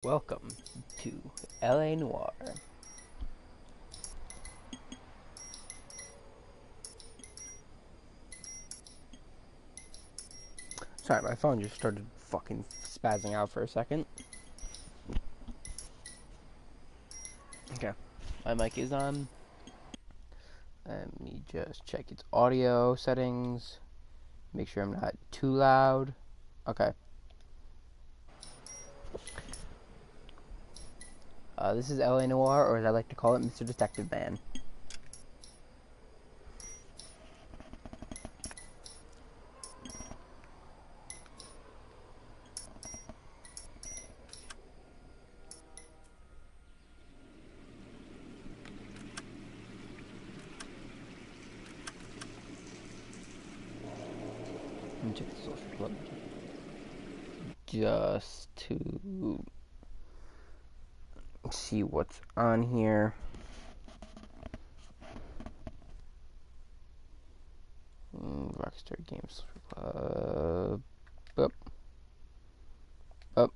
Welcome to LA Noire. Sorry, my phone just started fucking spazzing out for a second. Okay, my mic is on. Let me just check its audio settings. Make sure I'm not too loud. Okay. This is LA Noire, or as I like to call it, Mr. Detective Man. Let me check the social club. Just to see what's on here. Rockstar Games Club. Up. Up.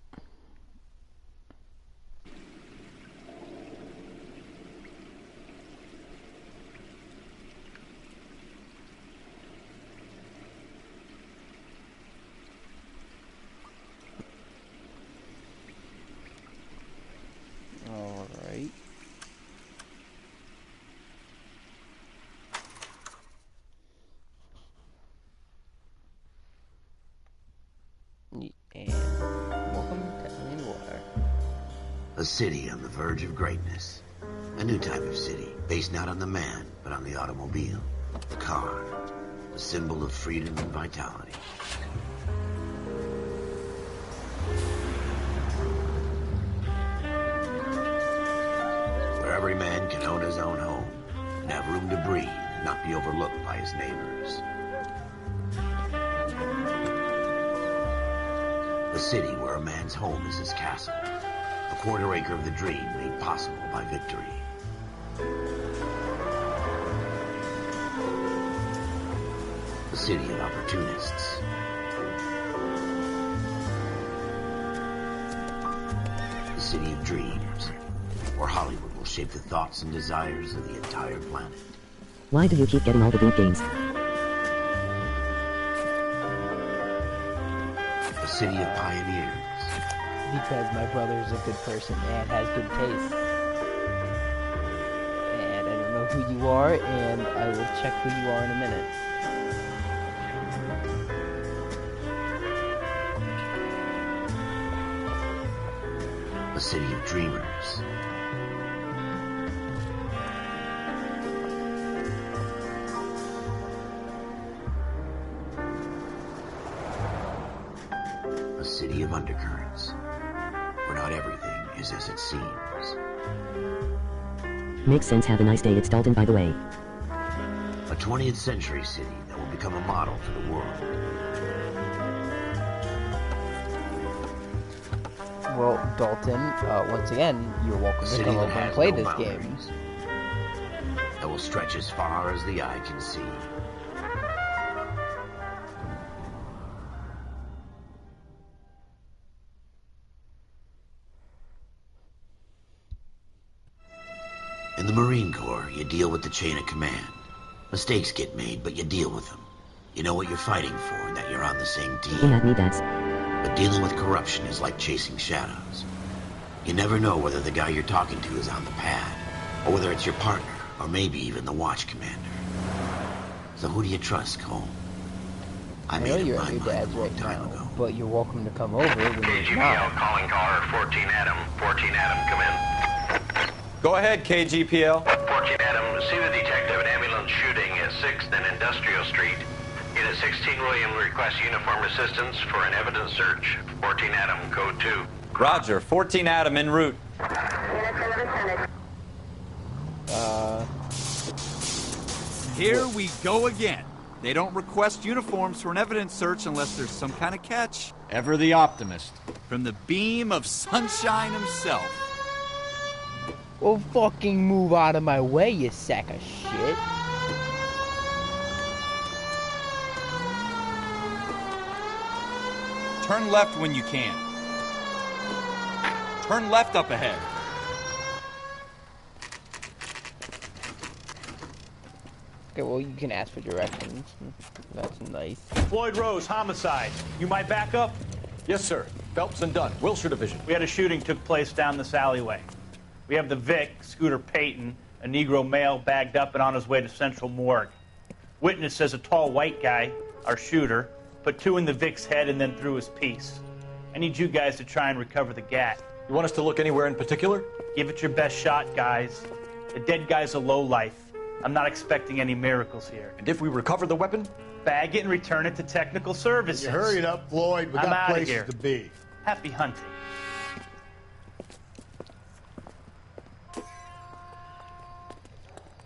All right. And welcome to LA Noire. A city on the verge of greatness. A new type of city, based not on the man, but on the automobile. The car. The symbol of freedom and vitality. Where every man can own his own home, and have room to breathe, and not be overlooked by his neighbors. A city where a man's home is his castle. A quarter acre of the dream made possible by victory. A city of opportunists. A city of dreams, where Hollywood will shape the thoughts and desires of the entire planet. Why do you keep getting all the good games? A city of pioneers. Because my brother's a good person and has good taste. And I don't know who you are, and I will check who you are in a minute. A city of dreamers. A city of undercurrents, where not everything is as it seems. Makes sense. Have a nice day. It's Dalton, by the way. A 20th century city that will become a model for the world. Well, Dalton, once again, you're welcome A to city come that over and has play no this game. boundaries, that will stretch as far as the eye can see. In the Marine Corps, you deal with the chain of command. Mistakes get made, but you deal with them. You know what you're fighting for and that you're on the same You team. had me that's. But dealing with corruption is like chasing shadows. You never know whether the guy you're talking to is on the pad, or whether it's your partner, or maybe even the watch commander. So who do you trust, Cole? I I know made up you're my at your mind a dad's long right time now, ago. but you're welcome to come over when you're KGPL not. calling caller 14 Adam. 14 Adam, come in. Go ahead, KGPL. 14 Adam, see the detective an ambulance shooting at 6th and Industrial Street. Unit 16 William requests uniform assistance for an evidence search. 14 Adam, code 2. Roger, 14 Adam en route. Here we go again. They don't request uniforms for an evidence search unless there's some kind of catch. Ever the optimist. From the beam of sunshine himself. Well, fucking move out of my way, you sack of shit. Turn left when you can. Turn left up ahead. Okay, well, you can ask for directions. That's nice. Floyd Rose, homicide. You my backup? Yes, sir. Phelps and Dunn, Wilshire Division. We had a shooting took place down this alleyway. We have the Vic, Scooter Payton, a Negro male bagged up and on his way to Central Morgue. Witness says a tall white guy, our shooter, put 2 in the Vic's head and then threw his piece. I need you guys to try and recover the gat. You want us to look anywhere in particular? Give it your best shot, guys. The dead guy's a lowlife. I'm not expecting any miracles here. And if we recover the weapon? Bag it and return it to technical services. You hurry it up, Floyd. We I'm got outta places here. to be. Happy hunting.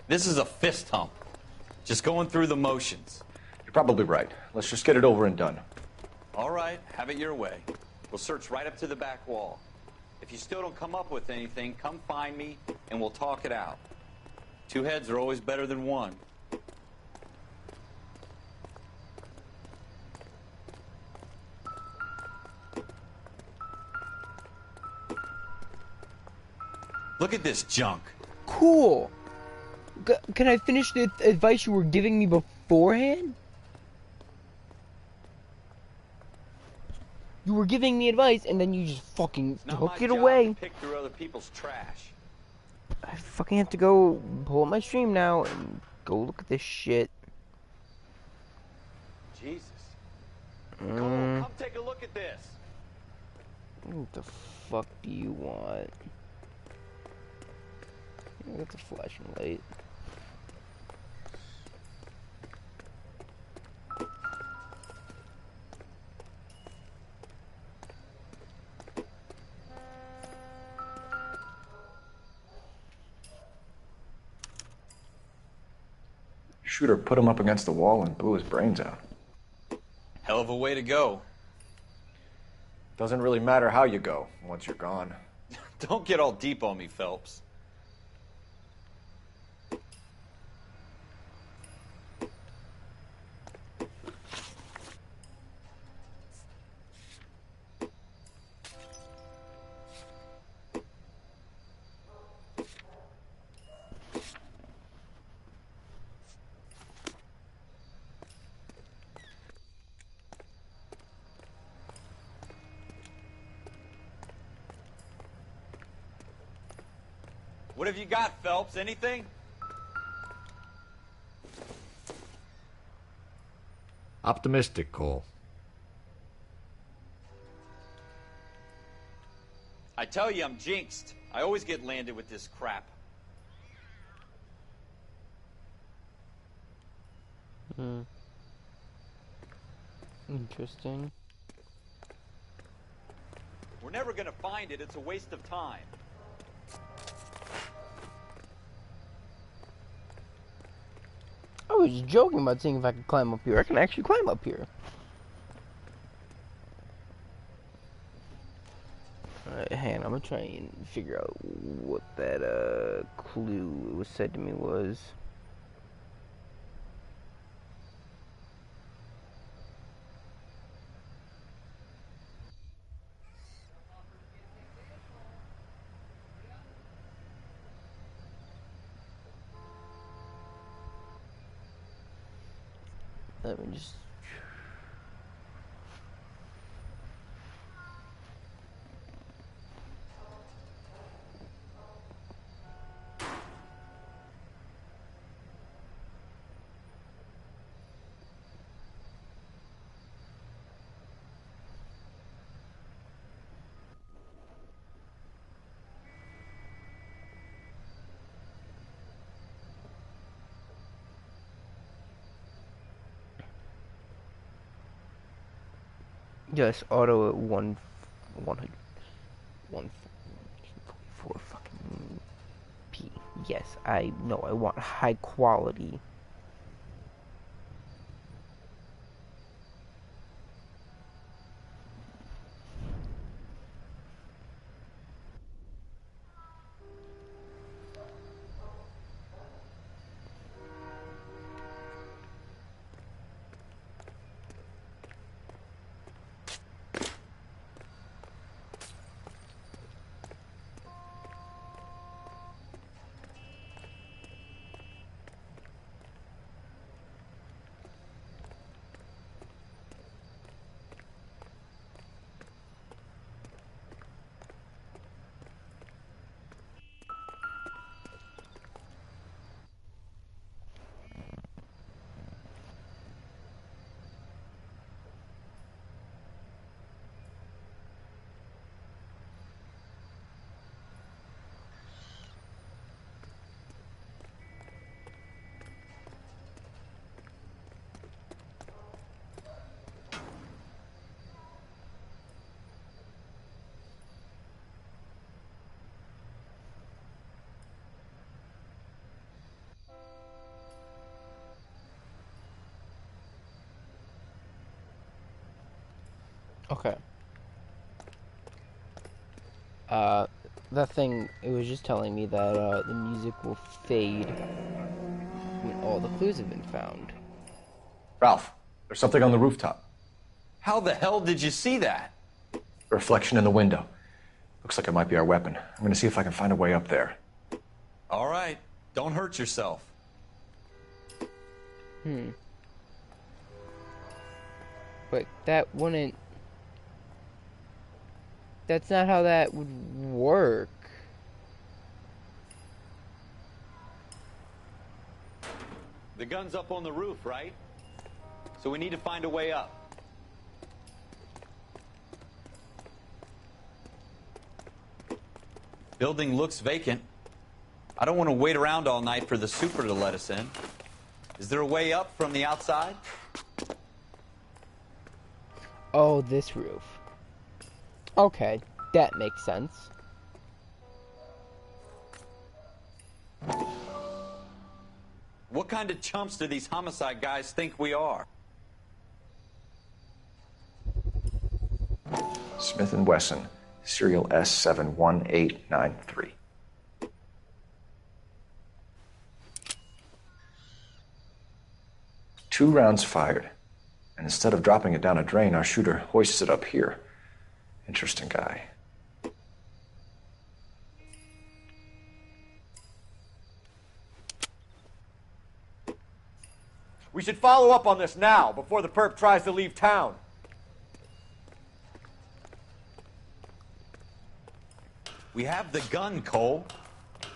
This is a fist hump. Just going through the motions. You're probably right. Let's just get it over and done. All right, have it your way. We'll search right up to the back wall. If you still don't come up with anything, come find me and we'll talk it out. 2 heads are always better than 1. Look at this junk. Cool. Can I finish the advice you were giving me beforehand? You were giving me advice, and then you just fucking took it away. Pick through other people's trash. I fucking have to go pull up my stream now and go look at this shit. Jesus. Cole, come take a look at this. What the fuck do you want? Look at the flashing light. Shooter put him up against the wall and blew his brains out. Hell of a way to go. Doesn't really matter how you go once you're gone. Don't get all deep on me, Phelps. What have you got, Phelps? Anything? Optimistic, Cole. I tell you, I'm jinxed. I always get landed with this crap. Interesting. We're never gonna find it. It's a waste of time. I was joking about seeing if I could climb up here. I can actually climb up here. Alright, hang on. I'm gonna try and figure out what that clue was said to me was. Let me just... Yes, auto at 144 fucking P. Yes, I know. I want high quality. Okay. That thing, it was just telling me that the music will fade when all the clues have been found. Ralph, there's something on the rooftop. How the hell did you see that? A reflection in the window. Looks like it might be our weapon. I'm gonna see if I can find a way up there. All right, don't hurt yourself. But that wouldn't... That's not how that would work. The gun's up on the roof, right? So we need to find a way up. Building looks vacant. I don't want to wait around all night for the super to let us in. Is there a way up from the outside? Oh, this roof. Okay, that makes sense. What kind of chumps do these homicide guys think we are? Smith & Wesson, serial S71893. Two rounds fired, and instead of dropping it down a drain, our shooter hoists it up here. Interesting guy. We should follow up on this now, before the perp tries to leave town. We have the gun, Cole.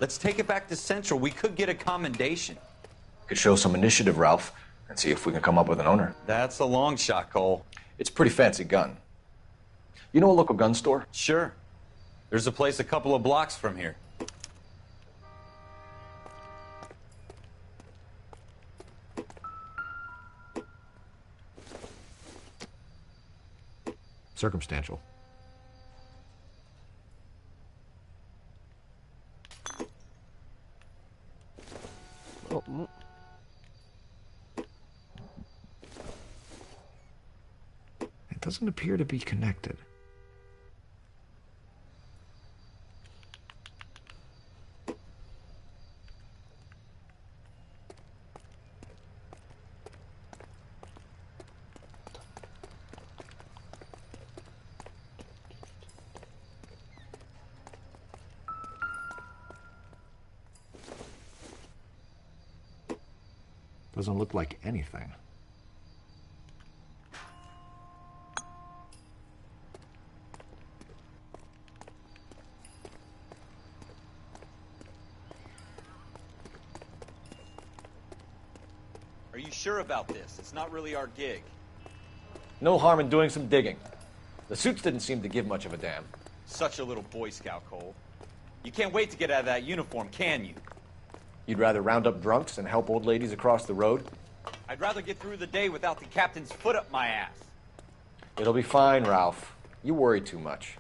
Let's take it back to Central. We could get a commendation. Could show some initiative, Ralph, and see if we can come up with an owner. That's a long shot, Cole. It's a pretty fancy gun. You know a local gun store? Sure. There's a place a couple of blocks from here. Circumstantial. Oh, It doesn't appear to be connected. Doesn't look like anything. Are you sure about this? It's not really our gig. No harm in doing some digging. The suits didn't seem to give much of a damn. Such a little Boy Scout, Cole. You can't wait to get out of that uniform, can you? You'd rather round up drunks and help old ladies across the road? I'd rather get through the day without the captain's foot up my ass. It'll be fine, Ralph. You worry too much.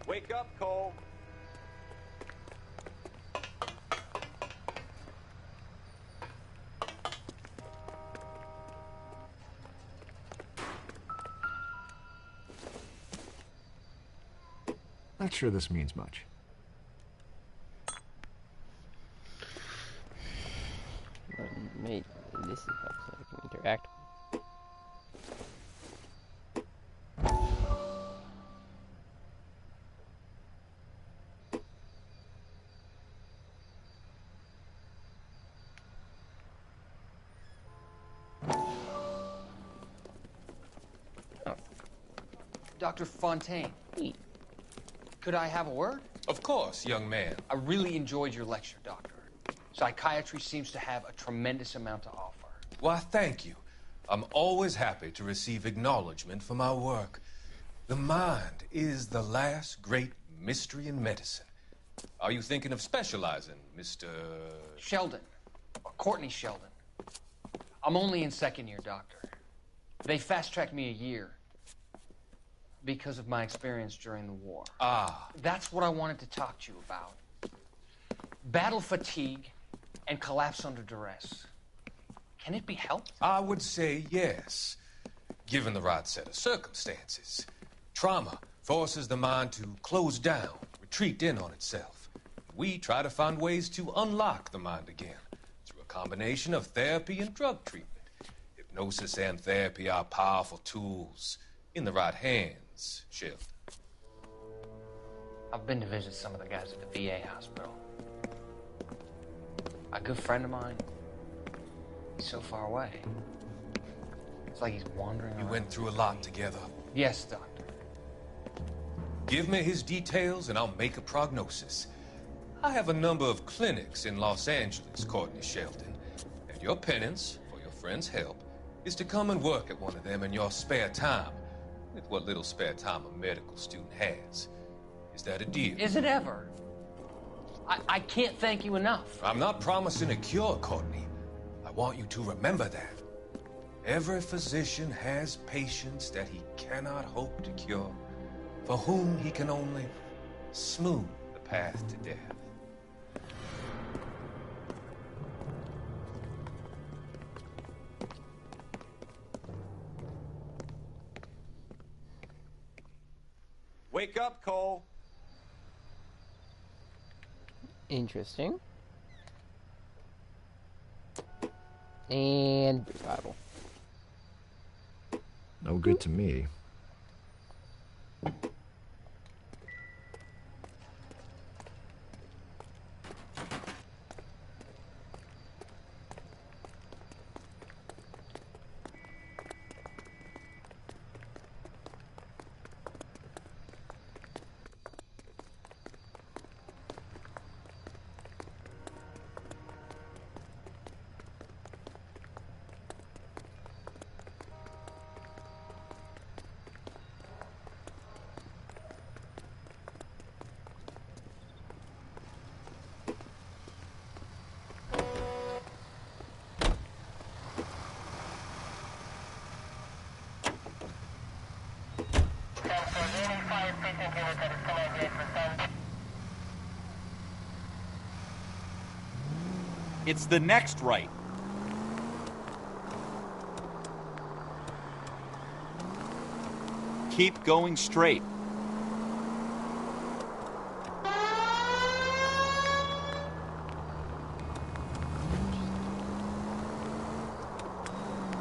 Wake up, Cole. Not sure this means much. Mate, this is how I can interact. Dr. Fontaine, could I have a word? Of course, young man. I really enjoyed your lecture, Doctor. Psychiatry seems to have a tremendous amount to offer. Why, thank you. I'm always happy to receive acknowledgement for my work. The mind is the last great mystery in medicine. Are you thinking of specializing, Mr. Sheldon, or Courtney Sheldon. I'm only in second year, Doctor. They fast-tracked me a year because of my experience during the war. Ah. That's what I wanted to talk to you about. battle fatigue, and collapse under duress. Can it be helped? I would say yes, given the right set of circumstances. Trauma forces the mind to close down, retreat in on itself. We try to find ways to unlock the mind again through a combination of therapy and drug treatment. Hypnosis and therapy are powerful tools in the right hands, Sheldon. I've been to visit some of the guys at the VA hospital. A good friend of mine, he's so far away. It's like he's wandering around. We went through a lot together. Yes, Doctor. Give me his details and I'll make a prognosis. I have a number of clinics in Los Angeles, Courtney Sheldon, and your penance, for your friend's help, is to come and work at one of them in your spare time, with what little spare time a medical student has. Is that a deal? Is it ever? I can't thank you enough. I'm not promising a cure, Courtney. I want you to remember that. Every physician has patients that he cannot hope to cure, for whom he can only smooth the path to death. Wake up, Cole. Interesting. And Bible. No good to me. It's the next right. Keep going straight.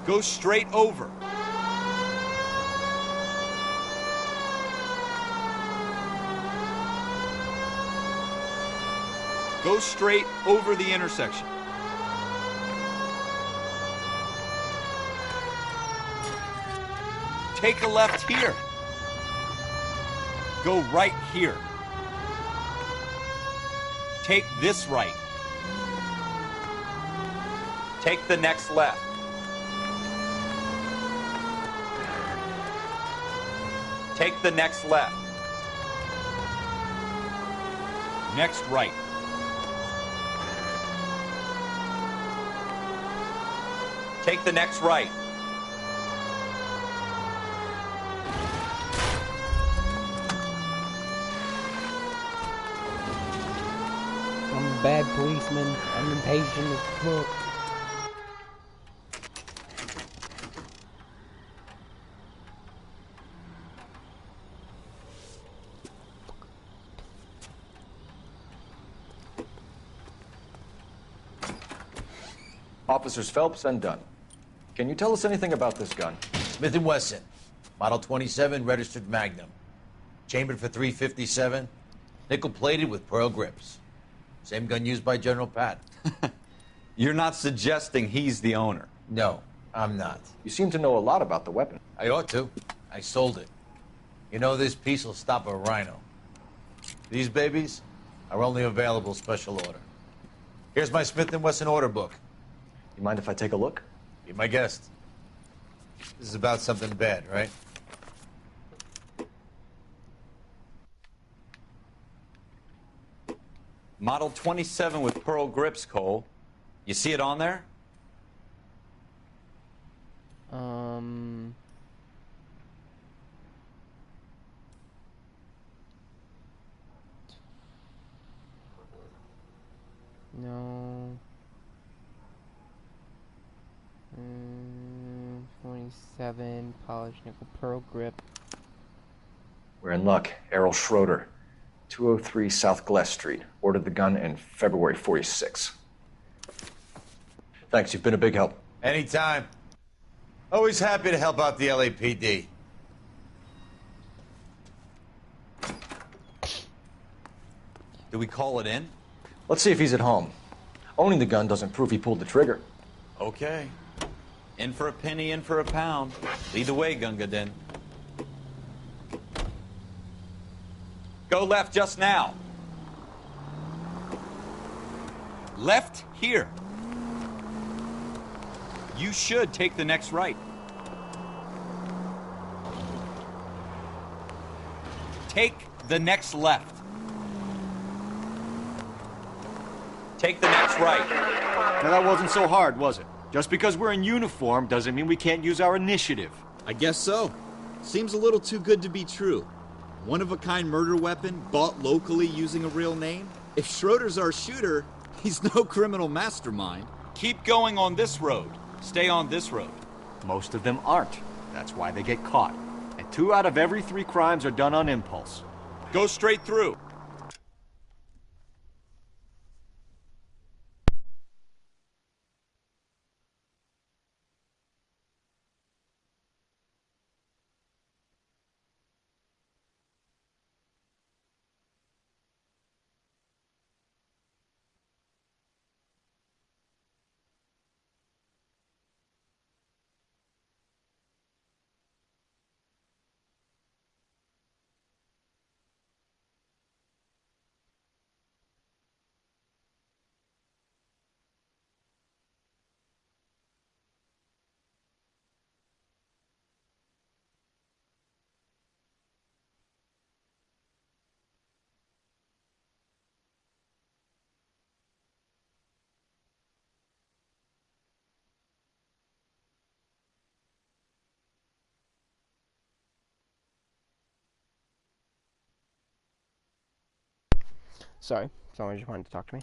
Go straight over. Go straight over the intersection. Take a left here. Go right here. Take this right. Take the next left. Take the next left. Next right. Take the next right. I'm a bad policeman. I'm impatient as fuck. Officers Phelps and Dunn. Can you tell us anything about this gun? Smith & Wesson, Model 27, registered Magnum. Chambered for .357, nickel-plated with pearl grips. Same gun used by General Patton. You're not suggesting he's the owner? No, I'm not. You seem to know a lot about the weapon. I ought to. I sold it. You know, this piece will stop a rhino. These babies are only available special order. Here's my Smith & Wesson order book. You mind if I take a look? Be my guest. This is about something bad, right? Model 27 with pearl grips, Cole. You see it on there? 27, polished nickel pearl grip. We're in luck. Errol Schroeder, 203 South Glass Street. Ordered the gun in February 46. Thanks, you've been a big help. Anytime. Always happy to help out the LAPD. Do we call it in? Let's see if he's at home. Owning the gun doesn't prove he pulled the trigger. Okay. In for a penny, in for a pound. Lead the way, Gunga Din. Go left just now. Left here. You should take the next right. Take the next left. Take the next right. Now that wasn't so hard, was it? Just because we're in uniform doesn't mean we can't use our initiative. I guess so. Seems a little too good to be true. One-of-a-kind murder weapon bought locally using a real name? If Schroeder's our shooter, he's no criminal mastermind. Keep going on this road. Stay on this road. Most of them aren't. That's why they get caught. And 2 out of every 3 crimes are done on impulse. Go straight through. Sorry, someone just wanted to talk to me.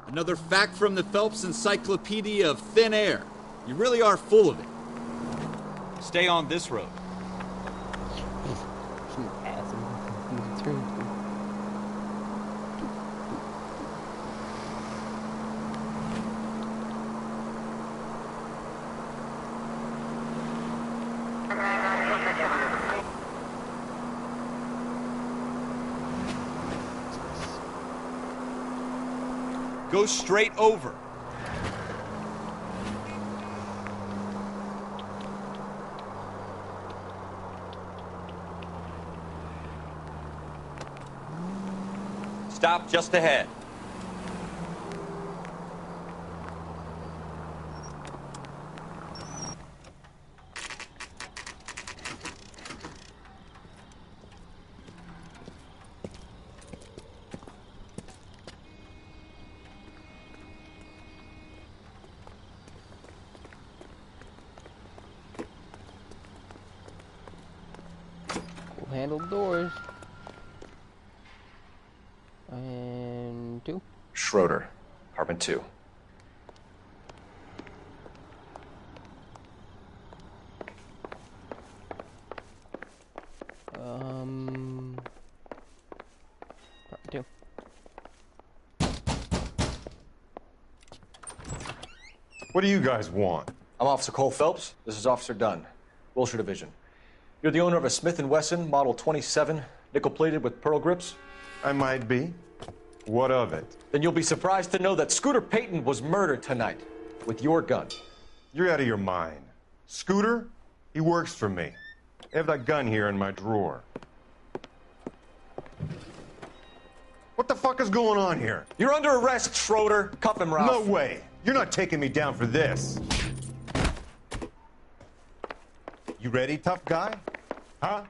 Another fact from the Phelps Encyclopedia of Thin Air. You really are full of it. Stay on this road. Go straight over. Stop just ahead. Handled doors. And 2. Schroeder, apartment 2. Apartment 2. What do you guys want? I'm Officer Cole Phelps. This is Officer Dunn, Wilshire Division. You're the owner of a Smith & Wesson Model 27, nickel-plated with pearl grips? I might be. What of it? Then you'll be surprised to know that Scooter Payton was murdered tonight with your gun. You're out of your mind. Scooter? He works for me. I have that gun here in my drawer. What the fuck is going on here? You're under arrest, Schroeder. Cuff him, Ralph. No way. You're not taking me down for this. You ready, tough guy? Huh?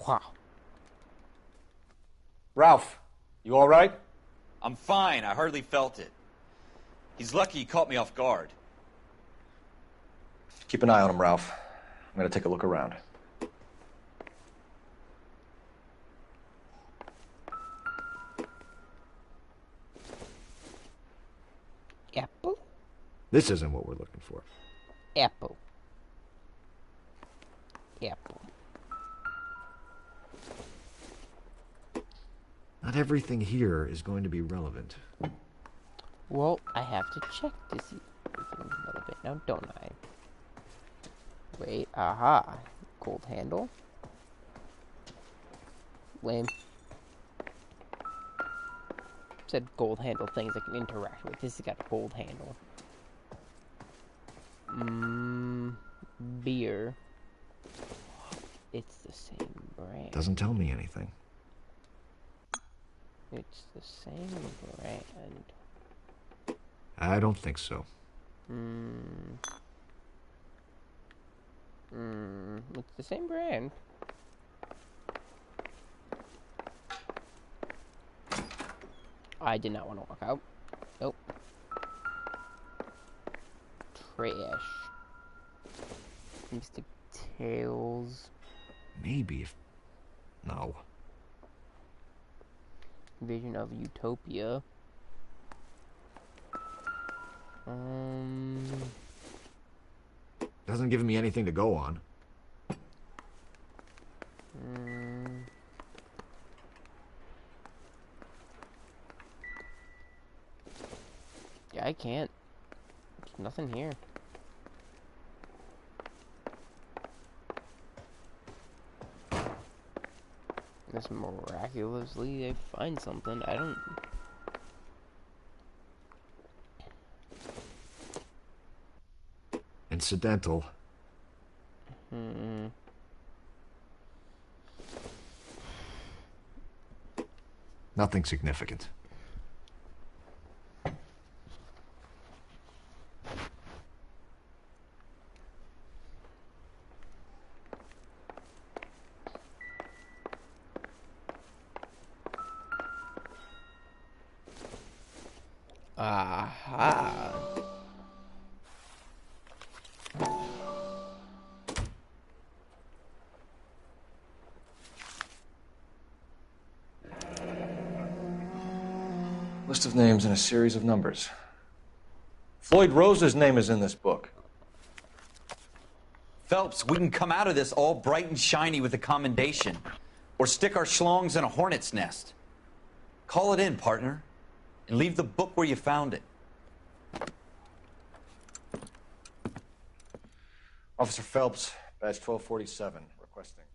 Wow. Ralph, you all right? I'm fine. I hardly felt it. He's lucky he caught me off guard. Keep an eye on him, Ralph. I'm gonna take a look around. Apple? This isn't what we're looking for. Apple. Apple. Not everything here is going to be relevant. Well, I have to check to see everything's relevant now, don't I? Wait, aha. Gold handle. Lame. Said gold handle things I can interact with. This has got a gold handle. Beer. It's the same brand. Doesn't tell me anything. It's the same brand. I don't think so. It's the same brand. I did not want to walk out. Nope. Trash. Mystic Tales. Maybe if... No. Vision of Utopia. Doesn't give me anything to go on. Yeah, I can't. There's nothing here. Unless miraculously they find something. I don't... Incidental. Nothing significant. Aha. List of names and a series of numbers. Floyd Rose's name is in this book. Phelps, we can come out of this all bright and shiny with a commendation. Or stick our schlongs in a hornet's nest. Call it in, partner. And leave the book where you found it. Officer Phelps, badge 1247, requesting.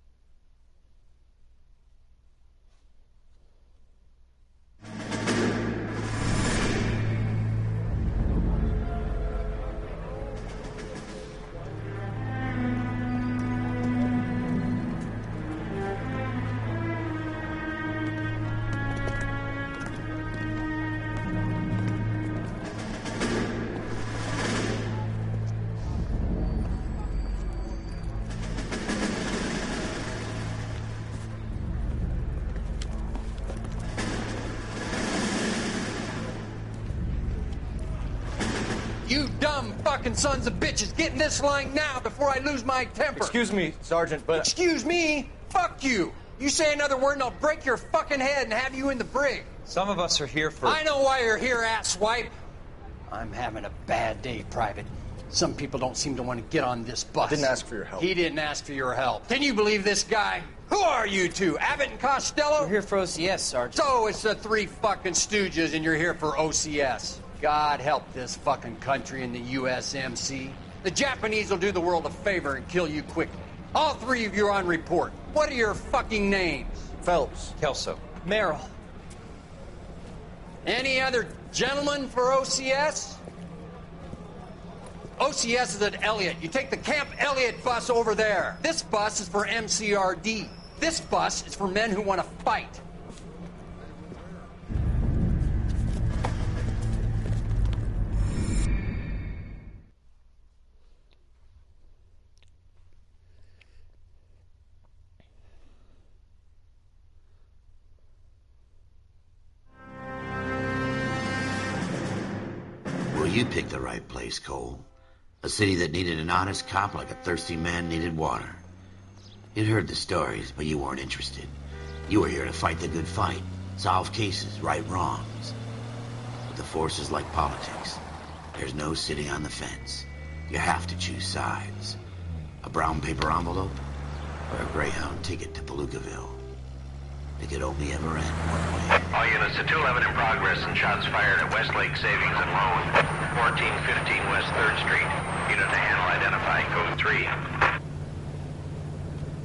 You dumb fucking sons of bitches, get in this line now before I lose my temper. Excuse me, Sergeant, but... Excuse me? Fuck you. You say another word and I'll break your fucking head and have you in the brig. Some of us are here for... I know why you're here, asswipe. I'm having a bad day, Private. Some people don't seem to want to get on this bus. I didn't ask for your help. He didn't ask for your help. Can you believe this guy? Who are you two? Abbott and Costello? We're here for OCS, Sergeant. So it's the three fucking stooges and you're here for OCS. God help this fucking country and the USMC. The Japanese will do the world a favor and kill you quickly. All three of you are on report. What are your fucking names? Phelps. Kelso. Merrill. Any other gentlemen for OCS? OCS is at Elliott. You take the Camp Elliott bus over there. This bus is for MCRD. This bus is for men who want to fight. you picked the right place, Cole. A city that needed an honest cop like a thirsty man needed water. You'd heard the stories, but you weren't interested. You were here to fight the good fight, solve cases, right wrongs. But the force is like politics. There's no sitting on the fence. You have to choose sides. A brown paper envelope or a Greyhound ticket to Palookaville. It could only ever end one way. All units to 211 in progress and shots fired at Westlake Savings and Loan, 1415 West 3rd Street. Unit to handle identifying code 3.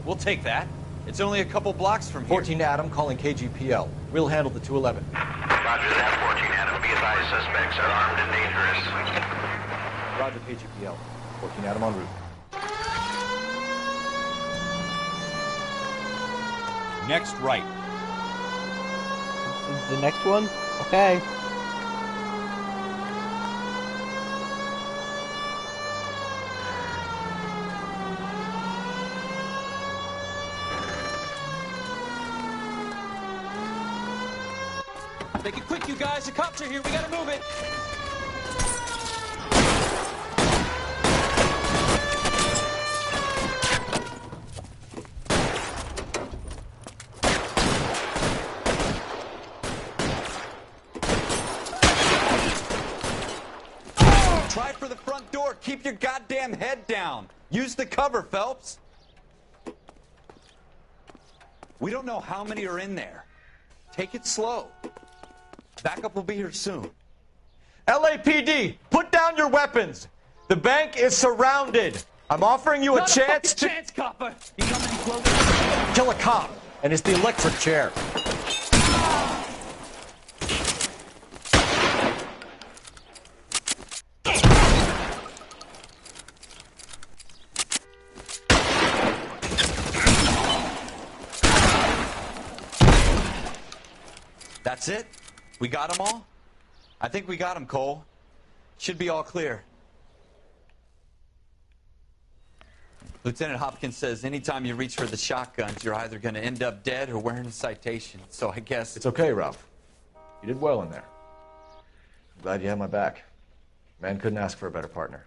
We'll take that. It's only a couple blocks from here. 14 Adam calling KGPL. We'll handle the 211. Roger that, 14 Adam. Be advised, suspects are armed and dangerous. Roger, KGPL. 14 Adam en route. Next right. The next one? Okay. Make it quick, you guys. The cops are here. We gotta move it. Try for the front door. Keep your goddamn head down. Use the cover, Phelps. We don't know how many are in there. Take it slow. Backup will be here soon. LAPD, put down your weapons. The bank is surrounded. I'm offering you a chance to... chance, copper. You come any closer? Kill a cop, and it's the electric chair. That's it? We got them all? I think we got them, Cole. Should be all clear. Lieutenant Hopkins says anytime you reach for the shotguns, you're either going to end up dead or wearing a citation. So I guess... It's okay, Ralph. You did well in there. I'm glad you had my back. Man couldn't ask for a better partner.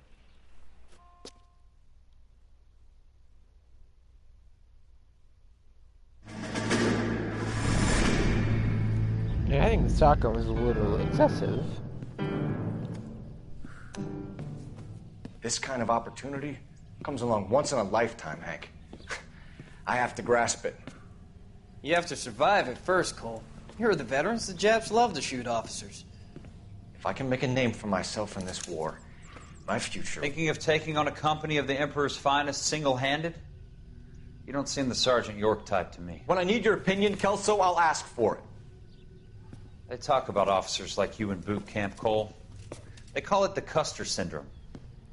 Yeah, I think the shotgun was a little excessive. This kind of opportunity comes along once in a lifetime, Hank. I have to grasp it. You have to survive at first, Cole. Here are the veterans. The Japs love to shoot officers. If I can make a name for myself in this war, my future... Thinking of taking on a company of the Emperor's finest single-handed? You don't seem the Sergeant York type to me. When I need your opinion, Kelso, I'll ask for it. They talk about officers like you in boot camp, Cole. They call it the Custer syndrome.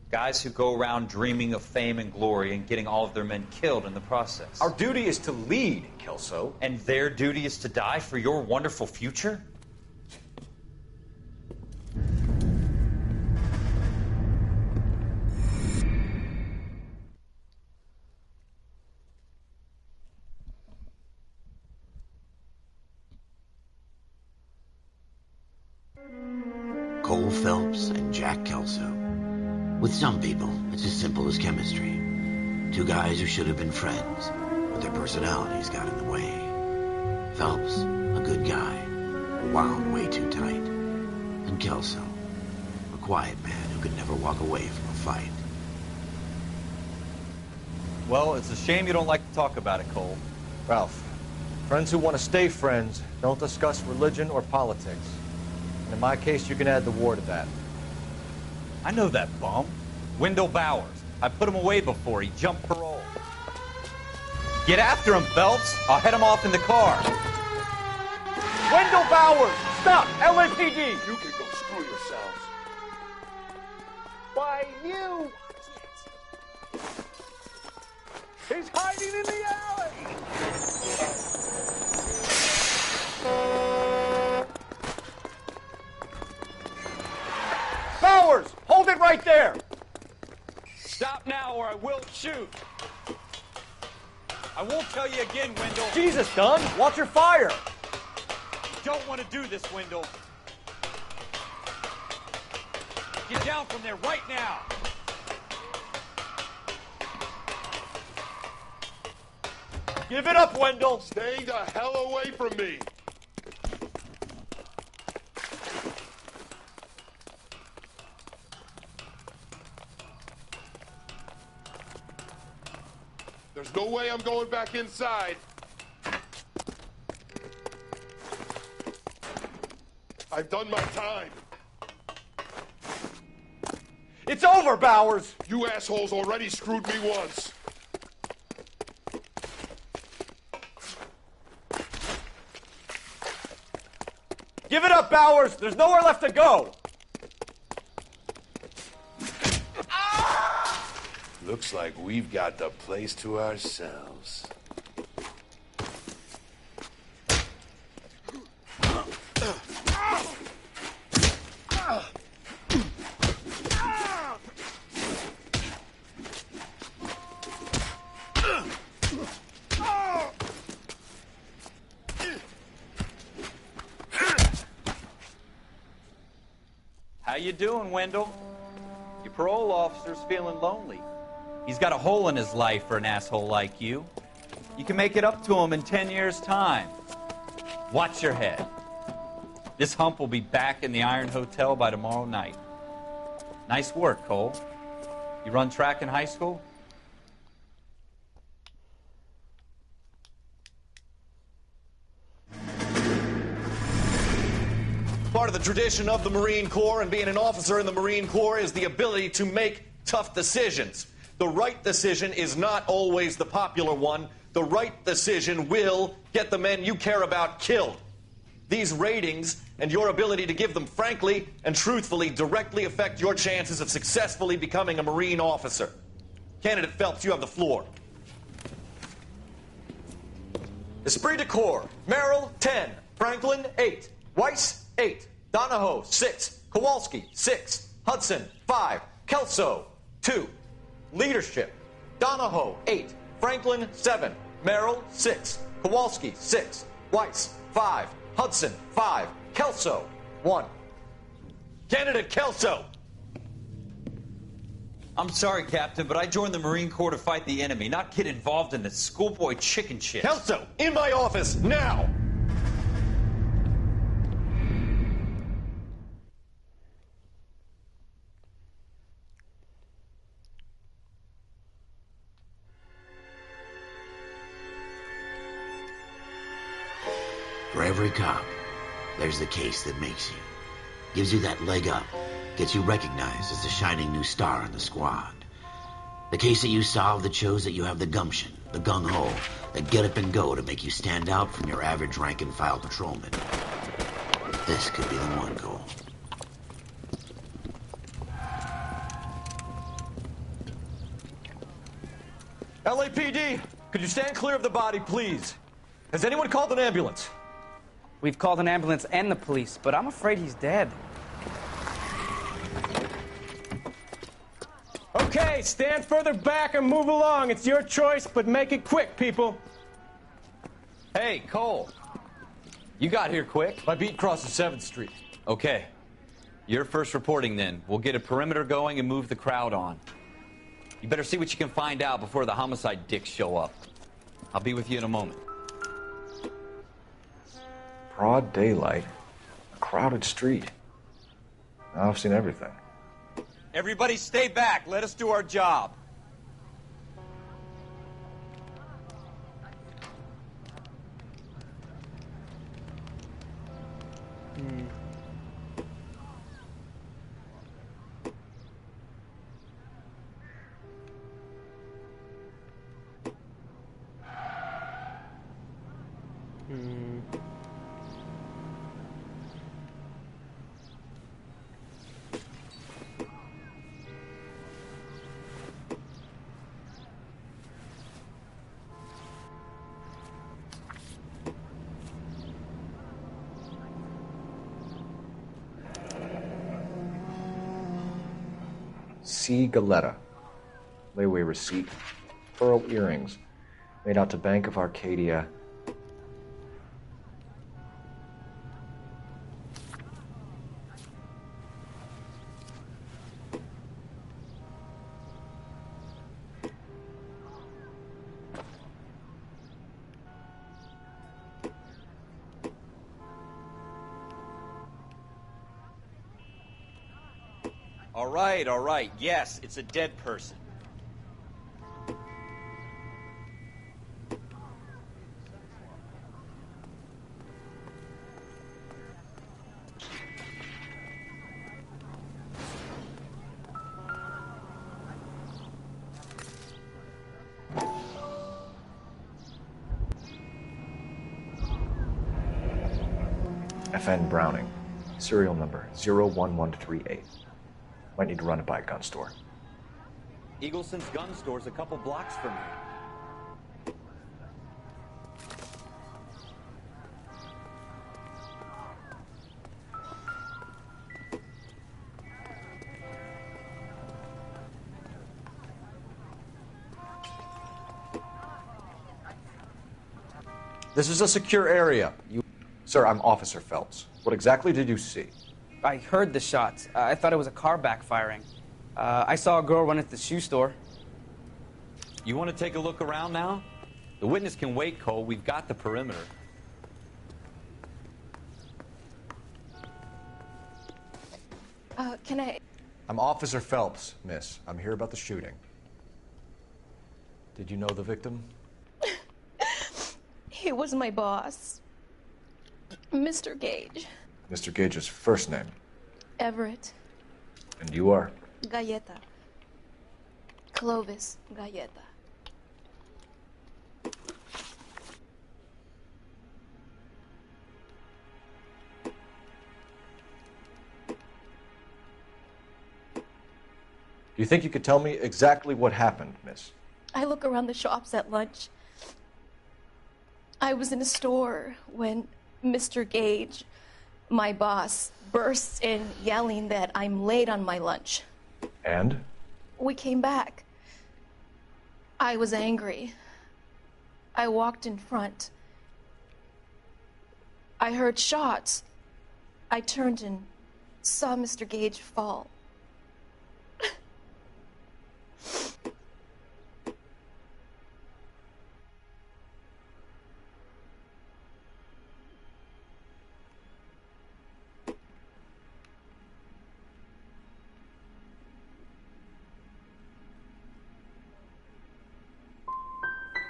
Guys who go around dreaming of fame and glory and getting all of their men killed in the process. Our duty is to lead, Kelso. And their duty is to die for your wonderful future? Cole Phelps and Jack Kelso. With some people, it's as simple as chemistry. Two guys who should have been friends, but their personalities got in the way. Phelps, a good guy, wound way too tight. And Kelso, a quiet man who could never walk away from a fight. Well, it's a shame you don't like to talk about it, Cole. Ralph, friends who want to stay friends don't discuss religion or politics. And in my case, you can add the war to that. I know that bum. Wendell Bowers. I put him away before. He jumped parole. Get after him, Phelps. I'll head him off in the car. Wendell Bowers! Stop! LAPD! You can go screw yourselves. Why, you... He's hiding in the alley! Bowers! Hold it right there! Stop now or I will shoot. I won't tell you again, Wendell. Jesus, Dunn! Watch your fire! You don't want to do this, Wendell. Get down from there right now! Give it up, Wendell! Stay the hell away from me! There's no way I'm going back inside. I've done my time. It's over, Bowers! You assholes already screwed me once. Give it up, Bowers! There's nowhere left to go! Looks like we've got the place to ourselves. How you doing, Wendell? Your parole officer's feeling lonely. He's got a hole in his life for an asshole like you. You can make it up to him in 10 years' time. Watch your head. This hump will be back in the Iron Hotel by tomorrow night. Nice work, Cole. You run track in high school? Part of the tradition of the Marine Corps and being an officer in the Marine Corps is the ability to make tough decisions. The right decision is not always the popular one. The right decision will get the men you care about killed. These ratings and your ability to give them frankly and truthfully directly affect your chances of successfully becoming a Marine officer. Candidate Phelps, you have the floor. Esprit de Corps, Merrill, 10. Franklin, 8. Weiss, 8. Donahoe, 6. Kowalski, 6. Hudson, 5. Kelso, 2. Leadership, Donahoe, 8. Franklin, 7. Merrill, 6. Kowalski, 6. Weiss, 5. Hudson, 5. Kelso, 1. Candidate Kelso! I'm sorry, Captain, but I joined the Marine Corps to fight the enemy, not get involved in this schoolboy chicken shit. Kelso, in my office, now! For every cop, there's the case that makes you. Gives you that leg up. Gets you recognized as the shining new star in the squad. The case that you solve that shows that you have the gumption, the gung-ho, that get up and go to make you stand out from your average rank-and-file patrolman. This could be the one, Cole. LAPD, could you stand clear of the body, please? Has anyone called an ambulance? We've called an ambulance and the police, but I'm afraid he's dead. Okay, stand further back and move along. It's your choice, but make it quick, people. Hey, Cole. You got here quick. My beat crosses 7th Street. Okay. You're first reporting then. We'll get a perimeter going and move the crowd on. You better see what you can find out before the homicide dicks show up. I'll be with you in a moment. Broad daylight, a crowded street. Now I've seen everything. Everybody stay back. Let us do our job. C. Galetta. Layaway receipt. Pearl earrings. Made out to Bank of Arcadia. All right. Yes, it's a dead person. FN Browning. Serial number 01138. Might need to run it by a gun store. Eagleson's gun store's a couple blocks from here. This is a secure area. Sir, I'm Officer Phelps. What exactly did you see? I heard the shots. I thought it was a car backfiring. I saw a girl run into the shoe store. You want to take a look around now? The witness can wait, Cole. We've got the perimeter. Can I... I'm Officer Phelps, miss. I'm here about the shooting. Did you know the victim? He was my boss. Mr. Gage. Mr. Gage's first name. Everett. And you are? Galleta. Clovis Galleta. Do you think you could tell me exactly what happened, miss? I look around the shops at lunch. I was in a store when Mr. Gage, my boss, bursts in yelling that I'm late on my lunch. And? We came back. I was angry. I walked in front. I heard shots. I turned and saw Mr. Gage fall.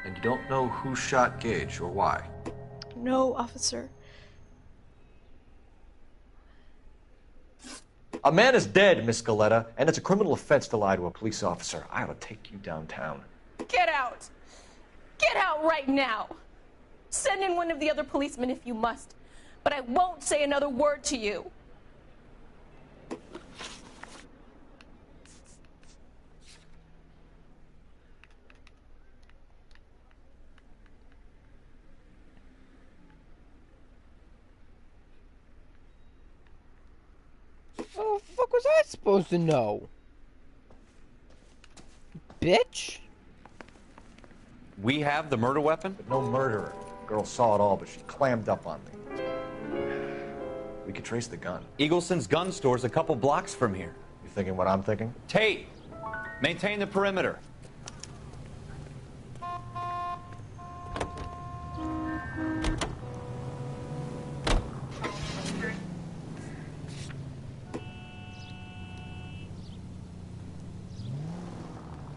And you don't know who shot Gage or why? No, officer. A man is dead, Miss Galleta, and it's a criminal offense to lie to a police officer. I ought to take you downtown. Get out! Get out right now! Send in one of the other policemen if you must, but I won't say another word to you. What the fuck was I supposed to know? Bitch? We have the murder weapon? But no murderer. Girl saw it all, but she clammed up on me. We could trace the gun. Eagleson's gun store's a couple blocks from here. You thinking what I'm thinking? Tate, maintain the perimeter.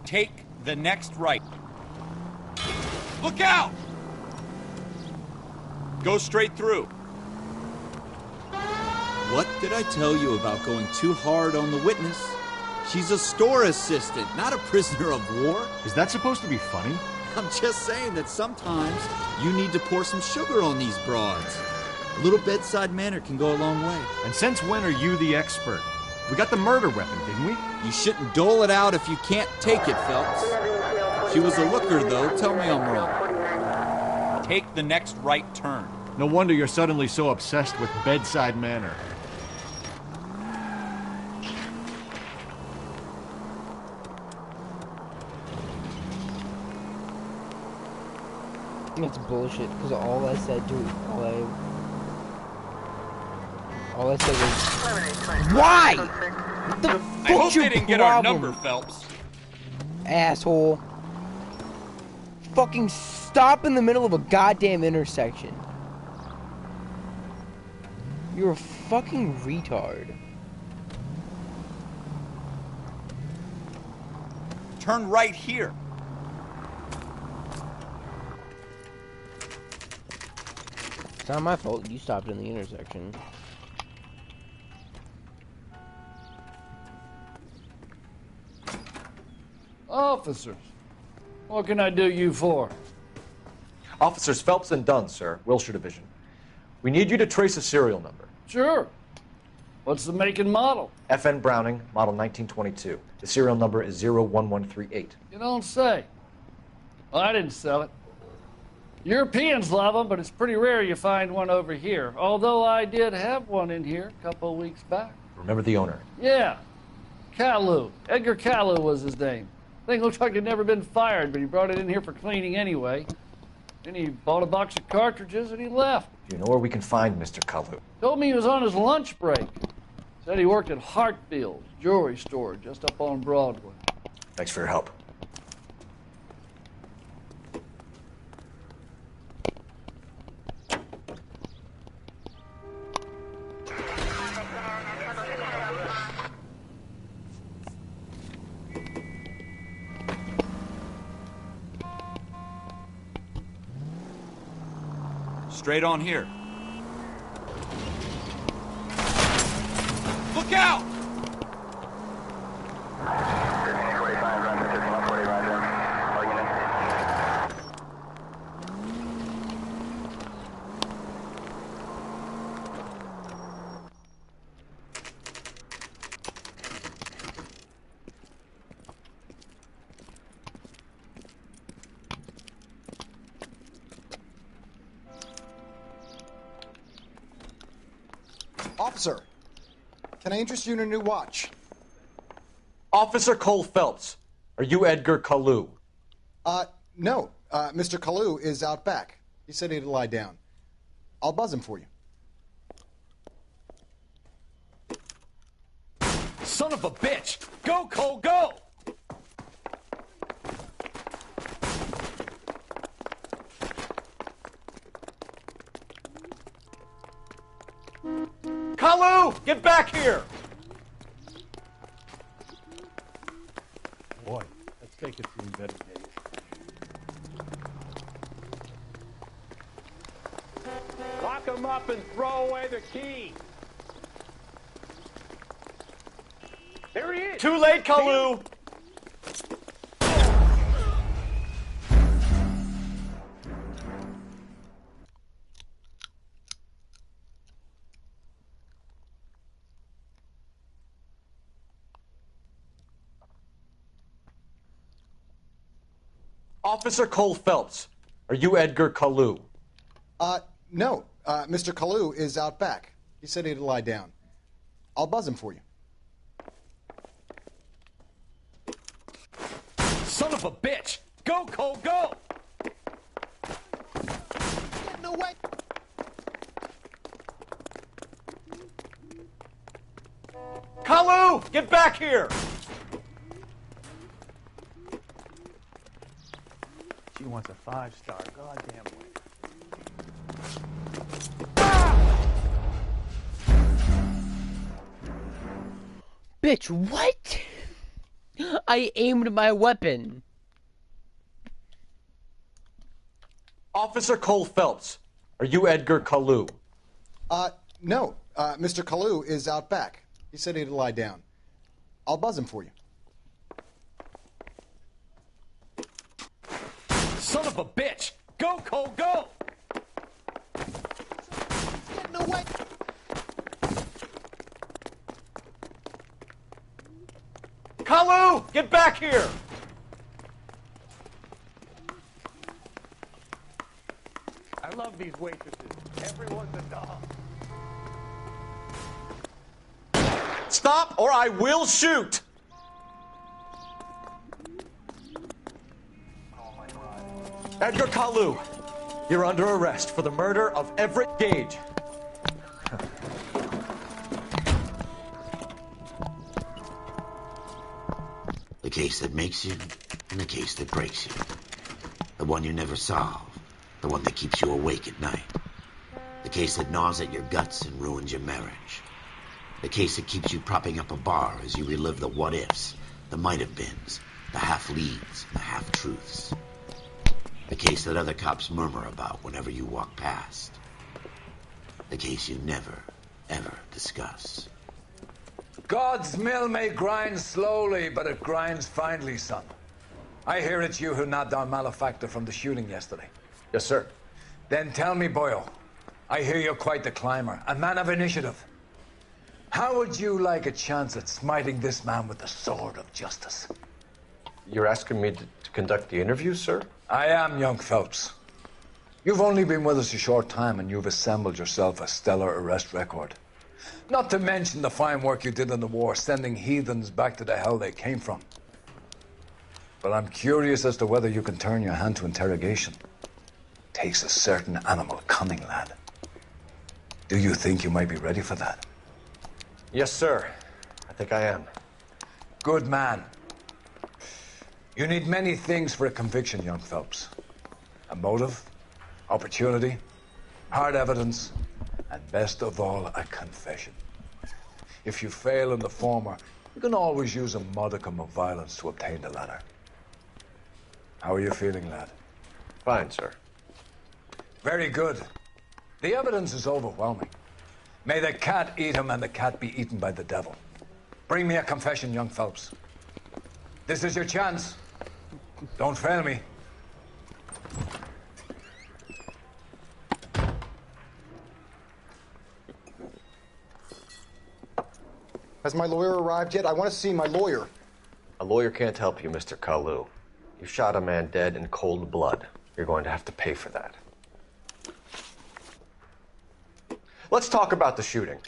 Take the next right. Look out! Go straight through. What did I tell you about going too hard on the witness? She's a store assistant, not a prisoner of war. Is that supposed to be funny? I'm just saying that sometimes you need to pour some sugar on these broads. A little bedside manner can go a long way. And since when are you the expert? We got the murder weapon, didn't we? You shouldn't dole it out if you can't take it, Phelps. She was a looker, though. Tell me I'm wrong. Take the next right turn. No wonder you're suddenly so obsessed with bedside manner. It's bullshit, because all I said to all I said was, why? What the I fuck's hope your they didn't problem? get our number, Phelps. Asshole. Fucking stop in the middle of a goddamn intersection. You're a fucking retard. Turn right here. It's not my fault you stopped in the intersection. Officers, what can I do you for? Officers Phelps and Dunn, sir, Wilshire Division. We need you to trace a serial number. Sure. What's the make and model? FN Browning, model 1922. The serial number is 01138. You don't say. Well, I didn't sell it. Europeans love them, but it's pretty rare you find one over here. Although I did have one in here a couple of weeks back. Remember the owner? Yeah. Kalu. Edgar Kalu was his name. Thing looked like he'd never been fired, but he brought it in here for cleaning anyway. Then he bought a box of cartridges and he left. Do you know where we can find Mr. Kalu? Told me he was on his lunch break. Said he worked at Hartfield's jewelry store just up on Broadway. Thanks for your help. Straight on here. Look out! Officer, can I interest you in a new watch? Officer Cole Phelps, are you Edgar Kalu? No. Mr. Kalu is out back. He said he'd lie down. I'll buzz him for you. Son of a bitch! Go, Cole, go! Kalu, get back here! Boy, let's take it to investigate. Lock him up and throw away the key. There he is. Too late, Kalu! Officer Cole Phelps, are you Edgar Kalu? No. Mr. Kalu is out back. He said he'd lie down. I'll buzz him for you. Son of a bitch! Go, Cole, go! Get away! Kalu, get back here! She wants a 5-star, goddamn way. Bitch, what? I aimed my weapon. Officer Cole Phelps, are you Edgar Kalu? No. Mr. Kalu is out back. He said he'd lie down. I'll buzz him for you. Son of a bitch! Go, Cole, go! Get away! Kalu, get back here! I love these waitresses. Everyone's a dog. Stop or I will shoot! Edgar Kalu, you're under arrest for the murder of Everett Gage. The case that makes you and the case that breaks you. The one you never solve. The one that keeps you awake at night. The case that gnaws at your guts and ruins your marriage. The case that keeps you propping up a bar as you relive the what-ifs, the might-have-beens, The half-leads, the half-truths. The case that other cops murmur about whenever you walk past. The case you never, ever discuss. God's mill may grind slowly, but it grinds finely, son. I hear it's you who nabbed down malefactor from the shooting yesterday. Yes, sir. Then tell me, Boyle, I hear you're quite the climber, a man of initiative. How would you like a chance at smiting this man with the sword of justice? You're asking me to conduct the interview, sir? I am, young Phelps. You've only been with us a short time and you've assembled yourself a stellar arrest record. Not to mention the fine work you did in the war, sending heathens back to the hell they came from. But I'm curious as to whether you can turn your hand to interrogation. Takes a certain animal cunning, lad. Do you think you might be ready for that? Yes, sir. I think I am. Good man. You need many things for a conviction, young Phelps. A motive, opportunity, hard evidence, and best of all, a confession. If you fail in the former, you can always use a modicum of violence to obtain the latter. How are you feeling, lad? Fine, sir. Very good. The evidence is overwhelming. May the cat eat him and the cat be eaten by the devil. Bring me a confession, young Phelps. This is your chance. Don't fail me. Has my lawyer arrived yet? I want to see my lawyer. A lawyer can't help you, Mr. Kalu. You shot a man dead in cold blood. You're going to have to pay for that. Let's talk about the shooting.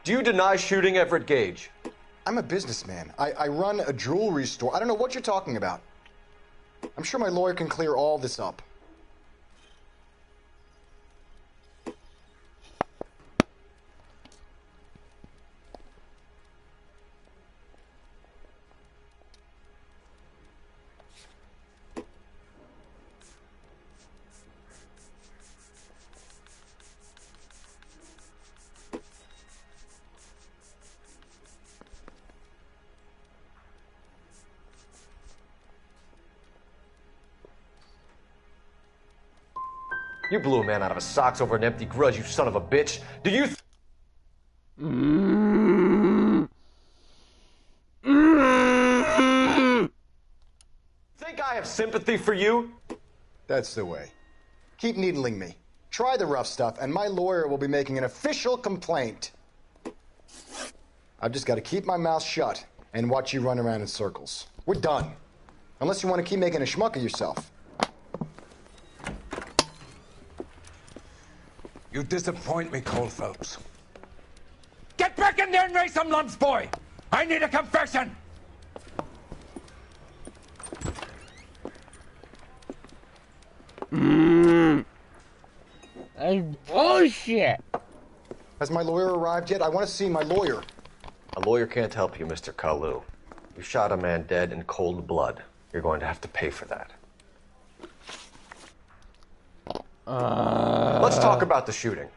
Do you deny shooting Everett Gage? I'm a businessman. I run a jewelry store. I don't know what you're talking about. I'm sure my lawyer can clear all this up. You blew a man out of his socks over an empty grudge, you son of a bitch. Do you think I have sympathy for you? That's the way. Keep needling me. Try the rough stuff, and my lawyer will be making an official complaint. I've just got to keep my mouth shut and watch you run around in circles. We're done. Unless you want to keep making a schmuck of yourself. You disappoint me, Cole Phelps. Get back in there and raise some lumps, boy! I need a confession! That's bullshit. Has my lawyer arrived yet? I want to see my lawyer. A lawyer can't help you, Mr. Kalu. You shot a man dead in cold blood. You're going to have to pay for that. Let's talk about the shooting.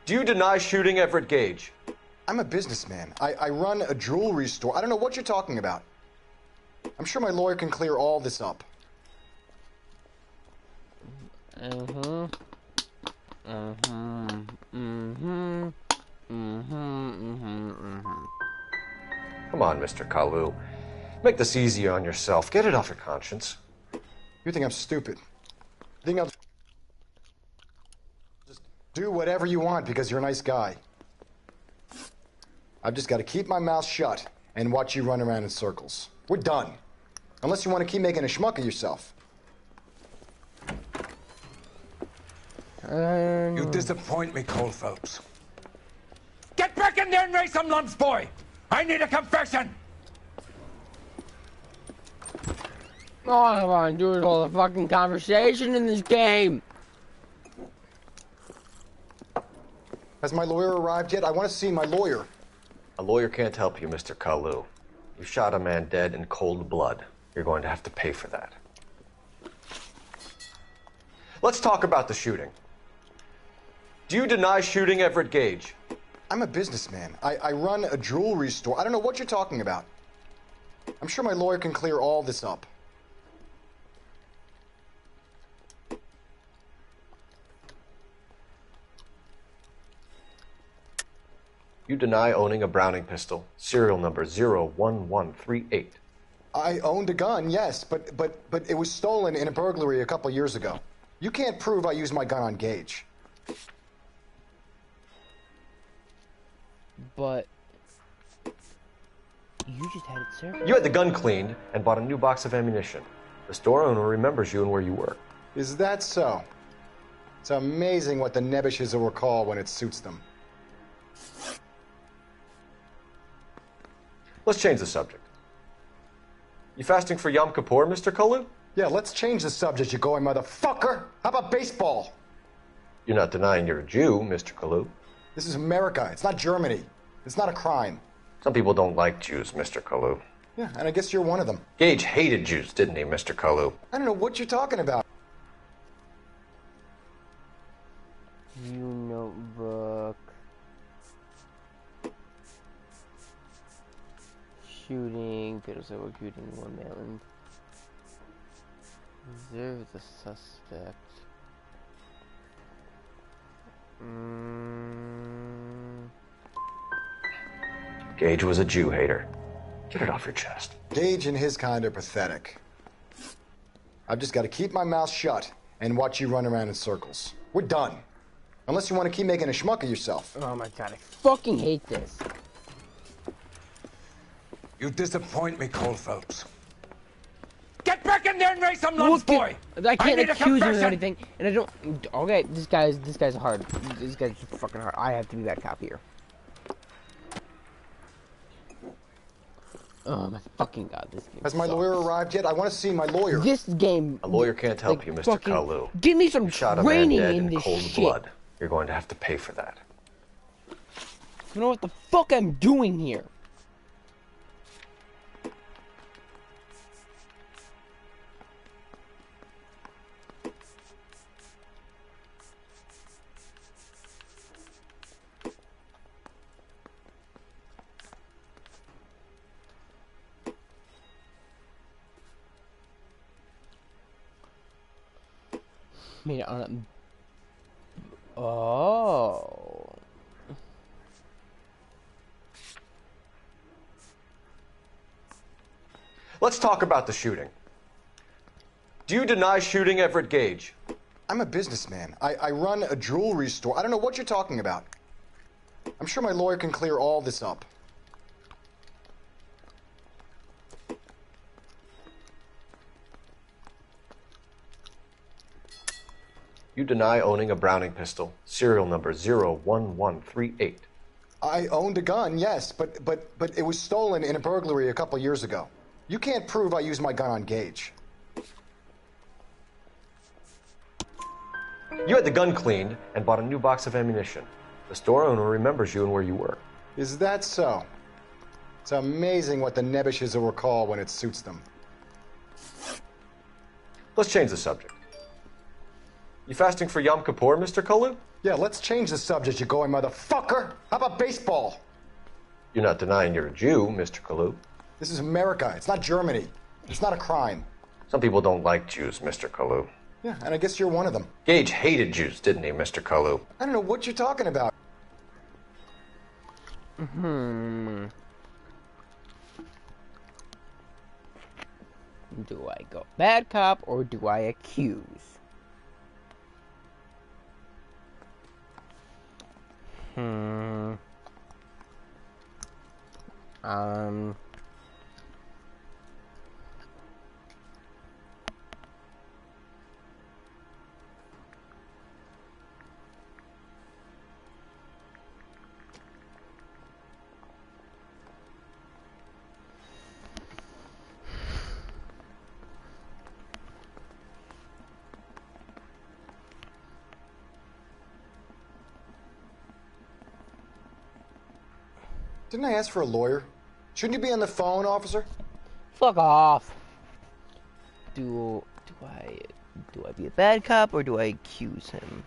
Do you deny shooting Everett Gage? I'm a businessman. I run a jewelry store. I don't know what you're talking about. I'm sure my lawyer can clear all this up. Come on, Mr. Kalu. Make this easier on yourself. Get it off your conscience. You think I'm stupid? You think I'll just do whatever you want because you're a nice guy? I've just got to keep my mouth shut and watch you run around in circles. We're done. Unless you want to keep making a schmuck of yourself. You disappoint me, Cole Phelps. Get back in there and raise some lumps, boy! I need a confession! All I want to do is hold a fucking conversation in this game. Has my lawyer arrived yet? I want to see my lawyer. A lawyer can't help you, Mr. Kalu. You shot a man dead in cold blood. You're going to have to pay for that. Let's talk about the shooting. Do you deny shooting Everett Gage? I'm a businessman. I run a jewelry store. I don't know what you're talking about. I'm sure my lawyer can clear all this up. You deny owning a Browning pistol, serial number 01138. I owned a gun, yes, but it was stolen in a burglary a couple years ago. You can't prove I used my gun on Gage. But you just had it serviced. You had the gun cleaned and bought a new box of ammunition. The store owner remembers you and where you work. Is that so? It's amazing what the nebbishes will recall when it suits them. Let's change the subject. You fasting for Yom Kippur, Mr. Kalu? Yeah, let's change the subject, you going motherfucker. How about baseball? You're not denying you're a Jew, Mr. Kalu. This is America. It's not Germany. It's not a crime. Some people don't like Jews, Mr. Kalu. Yeah, and I guess you're one of them. Gage hated Jews, didn't he, Mr. Kalu? I don't know what you're talking about. New notebook. Shooting. Fatal sidewalk shooting. One Maryland. Observe the suspect. Gage was a Jew hater. Get it off your chest. Gage and his kind are pathetic. I've just got to keep my mouth shut and watch you run around in circles. We're done. Unless you want to keep making a schmuck of yourself. Oh my god, I fucking hate this. You disappoint me, Cole Phelps. Get back in there and raise some lunch, Look, boy! I can't need a accuse him or confession. anything, and I don't. Okay, this guy's hard. This guy's fucking hard. I have to be that cop here. Oh my fucking god, this game Has my sucks. lawyer arrived yet? I want to see my lawyer. This game. A lawyer can't help like, you, Mr. fucking- Kalu. Give me some You shot a man training dead in in this cold shit. blood. You're going to have to pay for that. You know what the fuck I'm doing here? Made it on a... Oh. Let's talk about the shooting. Do you deny shooting Everett Gage? I'm a businessman. I run a jewelry store. I don't know what you're talking about. I'm sure my lawyer can clear all this up. You deny owning a Browning pistol, serial number 01138. I owned a gun, yes, but it was stolen in a burglary a couple years ago. You can't prove I used my gun on Gage. You had the gun cleaned and bought a new box of ammunition. The store owner remembers you and where you work. Is that so? It's amazing what the nebbishes will recall when it suits them. Let's change the subject. You fasting for Yom Kippur, Mr. Kalu? Yeah, let's change the subject, you going motherfucker. How about baseball? You're not denying you're a Jew, Mr. Kalu. This is America. It's not Germany. It's not a crime. Some people don't like Jews, Mr. Kalu. Yeah, and I guess you're one of them. Gage hated Jews, didn't he, Mr. Kalu? I don't know what you're talking about. Do I go bad cop or do I accuse? Didn't I ask for a lawyer? Shouldn't you be on the phone, officer? Fuck off. Do I be a bad cop or do I accuse him?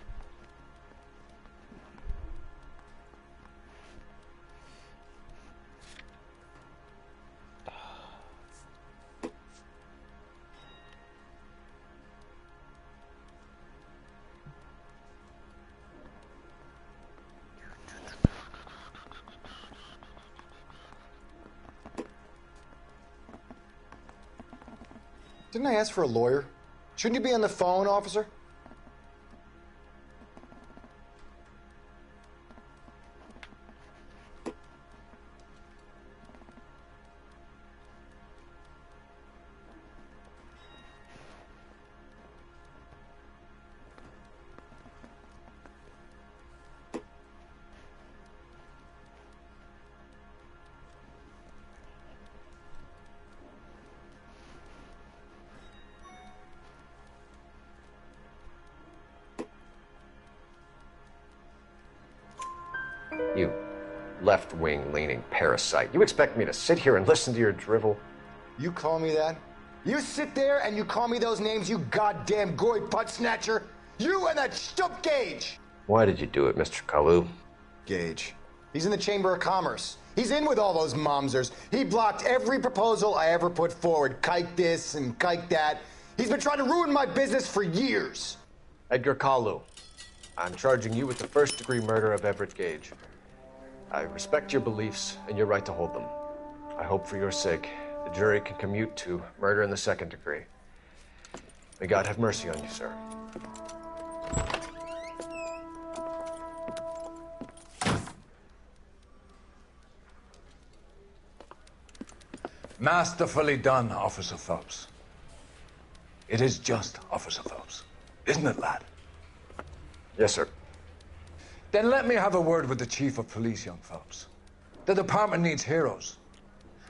Didn't I ask for a lawyer? Shouldn't you be on the phone, officer? You left-wing leaning parasite. You expect me to sit here and listen to your drivel? You call me that? You sit there and you call me those names, you goddamn goy butt snatcher? You and that stup Gage! Why did you do it, Mr. Kalu? Gage. He's in the Chamber of Commerce. He's in with all those momsers. He blocked every proposal I ever put forward. Kike this and kike that. He's been trying to ruin my business for years. Edgar Kalu, I'm charging you with the first-degree murder of Everett Gage. I respect your beliefs and your right to hold them. I hope for your sake the jury can commute to murder in the second degree. May God have mercy on you, sir. Masterfully done, Officer Phelps. It is just Officer Phelps, isn't it, lad? Yes, sir. Then let me have a word with the Chief of Police, young Phelps. The department needs heroes.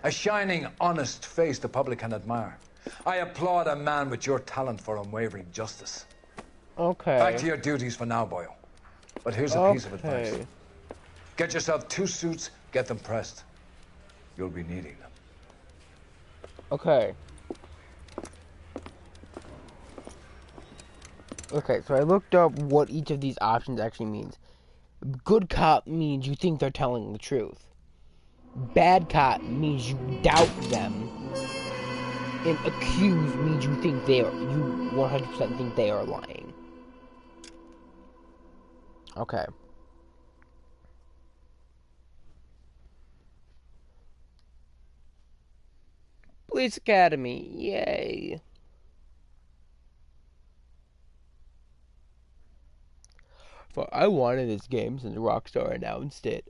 A shining, honest face the public can admire. I applaud a man with your talent for unwavering justice. Okay. Back to your duties for now, Boyle. But here's a piece of advice. Get yourself 2 suits, get them pressed. You'll be needing them. Okay. Okay, so I looked up what each of these options actually means. Good cop means you think they're telling the truth. Bad cop means you doubt them. And accused means you 100% think they are lying. Okay. Police Academy, yay. Well, I wanted this game since Rockstar announced it.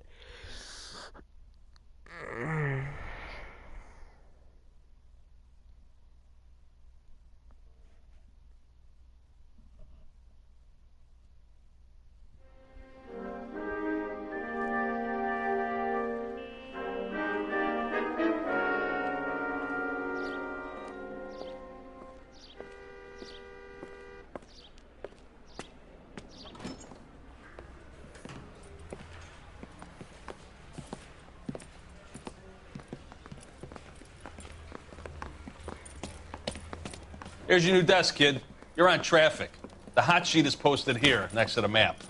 Here's your new desk, kid. You're on traffic. The hot sheet is posted here, next to the map.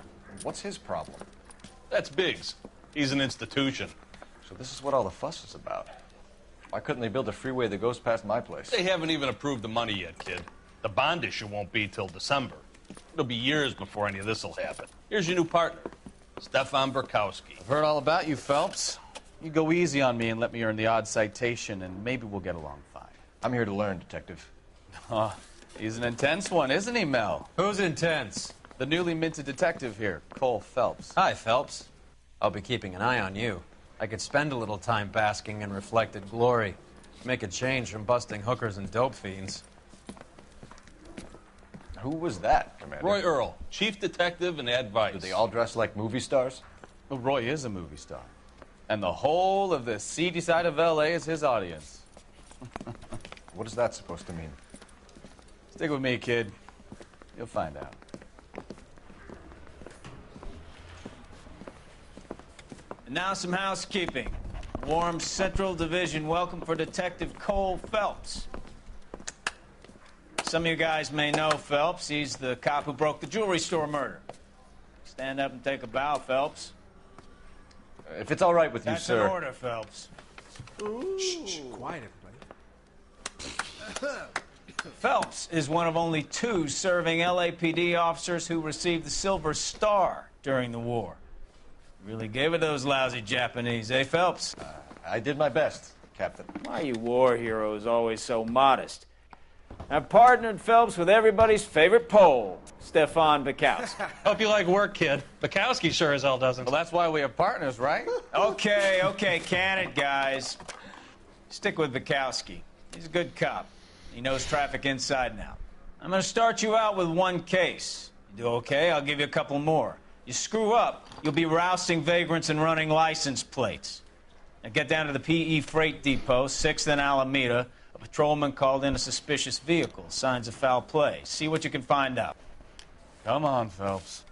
What's his problem? That's Biggs. He's an institution. So this is what all the fuss is about. Why couldn't they build a freeway that goes past my place? They haven't even approved the money yet, kid. The bond issue won't be till December. It'll be years before any of this will happen. Here's your new partner, Stefan Burkowski. I've heard all about you, Phelps. You go easy on me and let me earn the odd citation, and maybe we'll get along fine. I'm here to learn, Detective. Oh, he's an intense one, isn't he, Mel? Who's intense? The newly minted detective here, Cole Phelps. Hi, Phelps. I'll be keeping an eye on you. I could spend a little time basking in reflected glory. Make a change from busting hookers and dope fiends. Who was that, Commander? Roy Earl, chief detective and advice. Do they all dress like movie stars? Well, Roy is a movie star. And the whole of the seedy side of L.A. is his audience. What is that supposed to mean? Stick with me, kid. You'll find out. And now some housekeeping. Warm Central Division welcome for Detective Cole Phelps. Some of you guys may know Phelps. He's the cop who broke the jewelry store murder. Stand up and take a bow, Phelps. If it's all right with you, That's sir. an order, Phelps. Shh, quiet, everybody. Phelps is one of only 2 serving LAPD officers who received the Silver Star during the war. Really gave it those lousy Japanese, eh, Phelps? I did my best, Captain. Why are you war heroes always so modest? I've partnered Phelps with everybody's favorite Pole, Stefan Bukowski. Hope you like work, kid. Bukowski sure as hell doesn't. Well, that's why we have partners, right? Okay, can it, guys? Stick with Bukowski. He's a good cop. He knows traffic inside and out. I'm going to start you out with one case. You do okay, I'll give you a couple more. You screw up, you'll be rousting vagrants and running license plates. Now get down to the PE Freight Depot, 6th and Alameda. A patrolman called in a suspicious vehicle. Signs of foul play. See what you can find out. Come on, Phelps.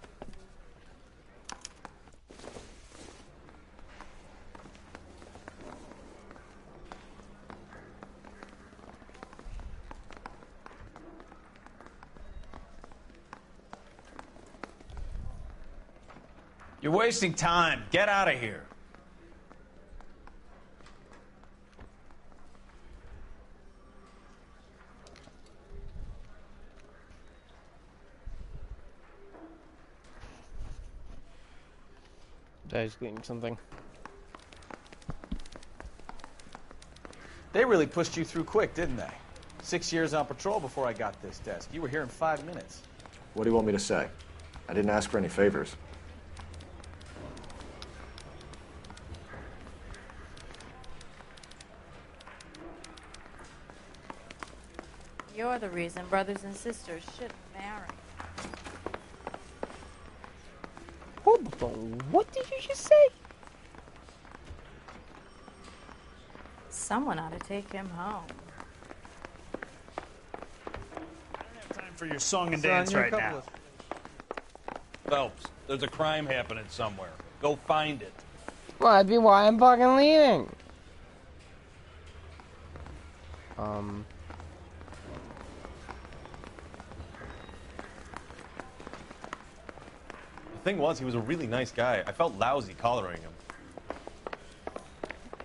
You're wasting time. Get out of here. I was getting something. They really pushed you through quick, didn't they? 6 years on patrol before I got this desk. You were here in 5 minutes. What do you want me to say? I didn't ask for any favors. You're the reason brothers and sisters shouldn't marry. Hold the phone. What did you just say? Someone ought to take him home. Time for your song and dance right now. Phelps, there's a crime happening somewhere. Go find it. Well, that'd be why I'm fucking leaving. The thing was, he was a really nice guy. I felt lousy collaring him.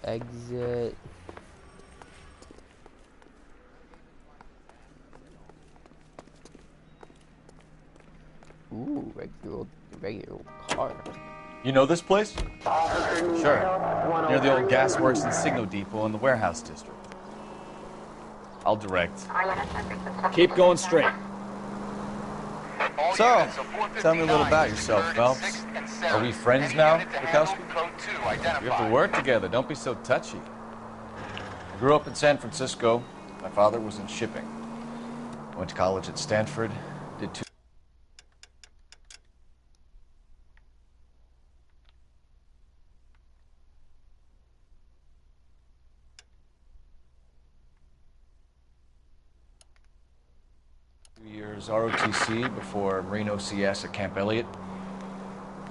Exit. Ooh, regular car. You know this place? Sure. Near the old gasworks and Signal Depot in the warehouse district. I'll direct. Keep going straight. So, tell me a little about yourself, Phelps. Are we friends now, Bukowski? We have to work together. Don't be so touchy. I grew up in San Francisco. My father was in shipping. Went to college at Stanford. Did 2 years ROTC before Marine OCS at Camp Elliott.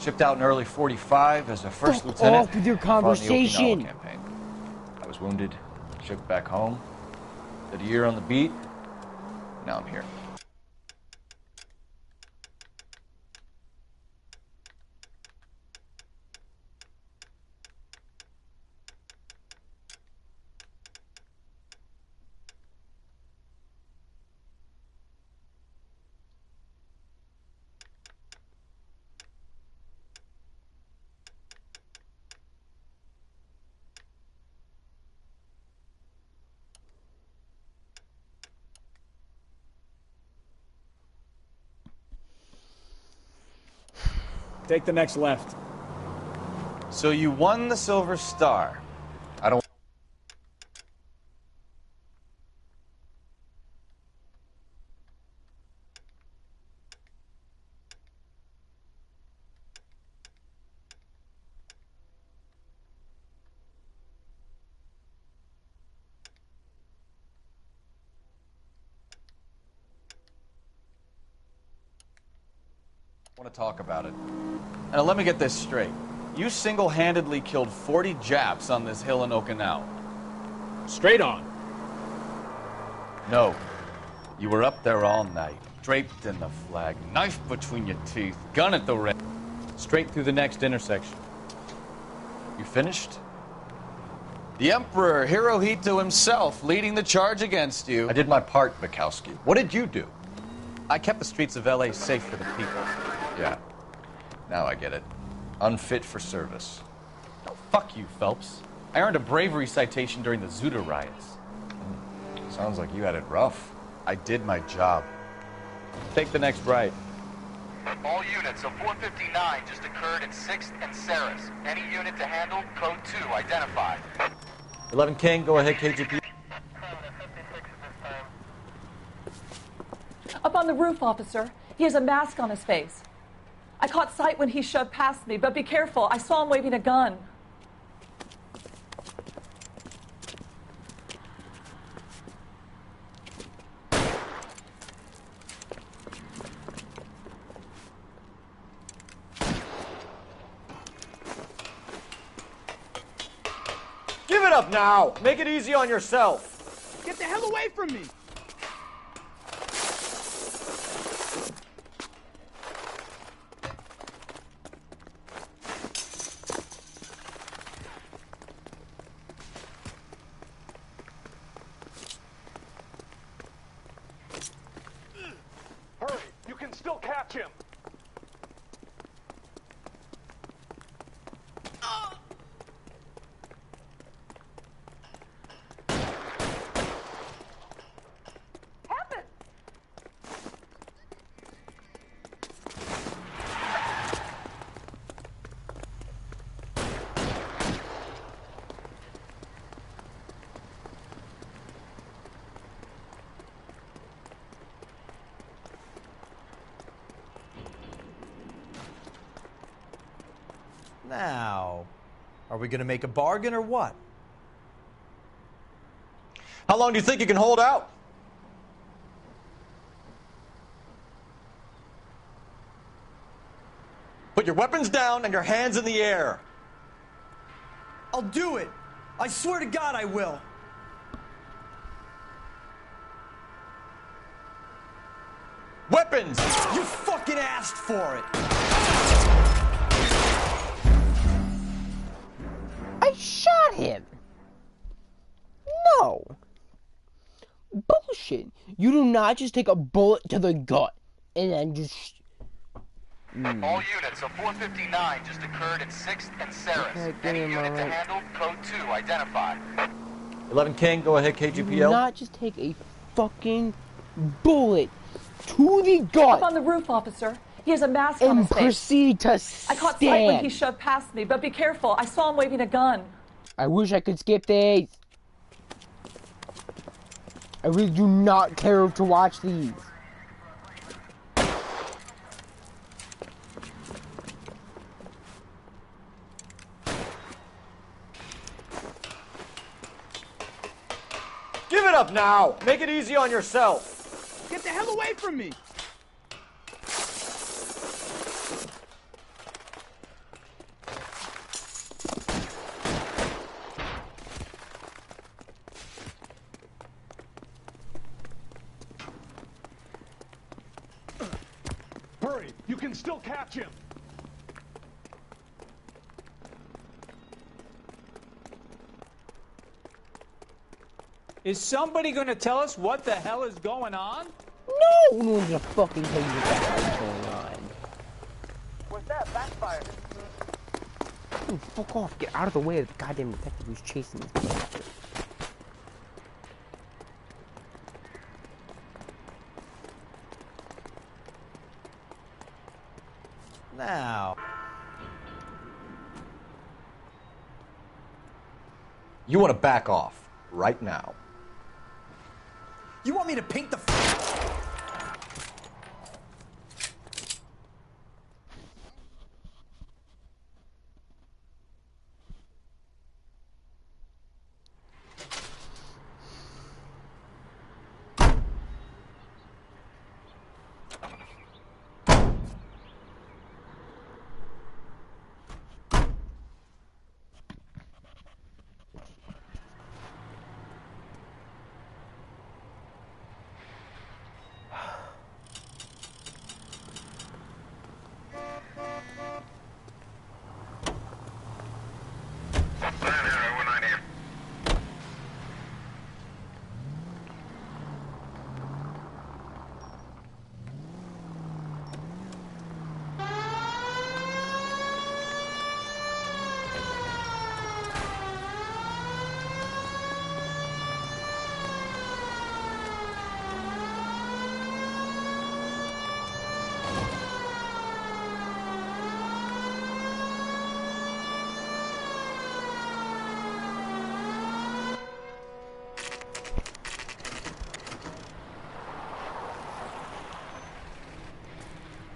Shipped out in early '45 as a first lieutenant. Off with your fought in the conversation. Okinawa campaign. I was wounded, shipped back home. Did a year on the beat. Now I'm here. Take the next left. So you won the Silver Star. I don't. Want to talk about it. Now let me get this straight. You single-handedly killed 40 Japs on this hill in Okinawa. Straight on. No. You were up there all night, draped in the flag, knife between your teeth, gun at the ready, straight through the next intersection. You finished? The Emperor Hirohito himself leading the charge against you. I did my part, Bukowski. What did you do? I kept the streets of L.A. safe for the people. Yeah. Now I get it. Unfit for service. Oh, fuck you, Phelps. I earned a bravery citation during the Zuda riots. Sounds like you had it rough. I did my job. Take the next right. All units, a 459 just occurred at 6th and Saris. Any unit to handle, code 2, identified. 11 King, go ahead, KGP. Up on the roof, officer. He has a mask on his face. I caught sight when he shoved past me, but be careful. I saw him waving a gun. Give it up now! Make it easy on yourself! Get the hell away from me! Hurry, you can still catch him. Now, are we going to make a bargain or what? How long do you think you can hold out? Put your weapons down and your hands in the air. I'll do it! I swear to God I will! Weapons! You fucking asked for it! I shot him! No! Bullshit! You do not just take a bullet to the gut and then just... All units, a 459 just occurred at 6th and Saris. Okay, Any give him unit a to right. handle, code 2, identified. 11 King, go ahead, You do KGPL. not just take a fucking bullet to the gut Up on the roof, officer. He has a mask on and his face. proceed to I caught sight when he stand. shoved past me, but be careful. I saw him waving a gun. I wish I could skip these. I really do not care to watch these. Give it up now! Make it easy on yourself! Get the hell away from me! Hurry, you can still catch him. Is somebody going to tell us what the hell is going on? No one's gonna fucking tell you what the hell's going on. What's that? Backfire. Oh, fuck off. Get out of the way of the goddamn detective who's chasing this bastard. Now. You want to back off right now. You want me to paint the...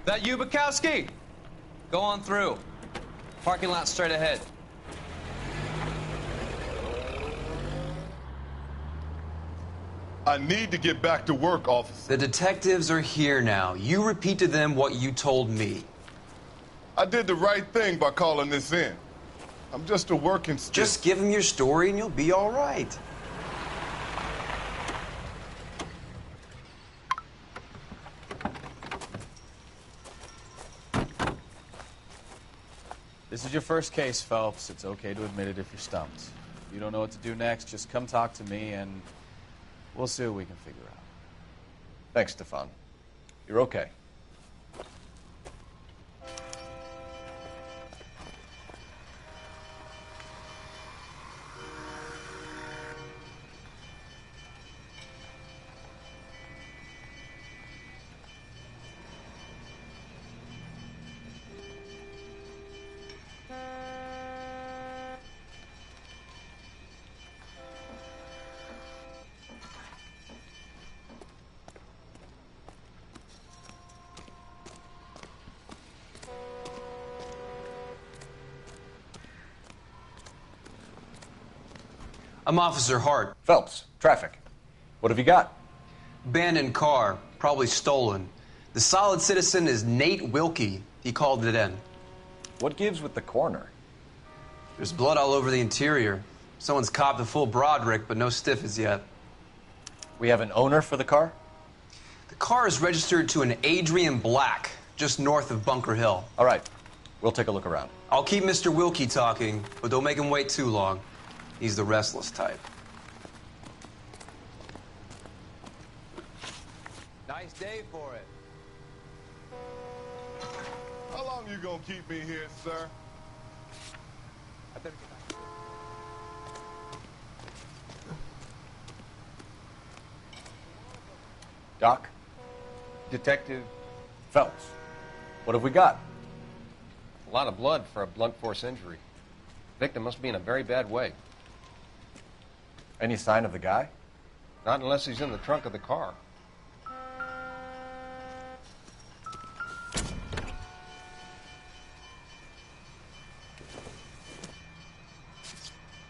That you, Bukowski? Go on through. Parking lot straight ahead. I need to get back to work, officer. The detectives are here now. You repeat to them what you told me. I did the right thing by calling this in. I'm just a working stiff. Just give them your story and you'll be all right. This is your first case, Phelps. It's okay to admit it if you're stumped. If you don't know what to do next, just come talk to me and we'll see what we can figure out. Thanks, Stefan. You're okay. I'm Officer Hart. Phelps, traffic. What have you got? Abandoned car, probably stolen. The solid citizen is Nate Wilkie. He called it in. What gives with the coroner? There's blood all over the interior. Someone's copped a full Broderick, but no stiff as yet. We have an owner for the car? The car is registered to an Adrian Black, just north of Bunker Hill. All right. We'll take a look around. I'll keep Mr. Wilkie talking, but don't make him wait too long. He's the restless type. Nice day for it. How long you gonna keep me here, sir? I better get back. Doc? Detective, Phelps. What have we got? a lot of blood for a blunt force injury. Victim must be in a very bad way. Any sign of the guy? Not unless he's in the trunk of the car.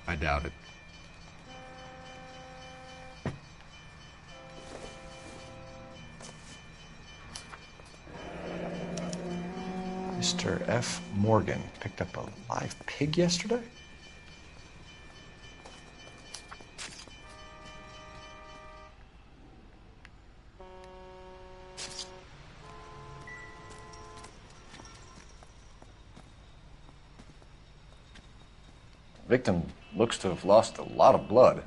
I doubt it. Mr. F. Morgan picked up a live pig yesterday? Victim looks to have lost a lot of blood.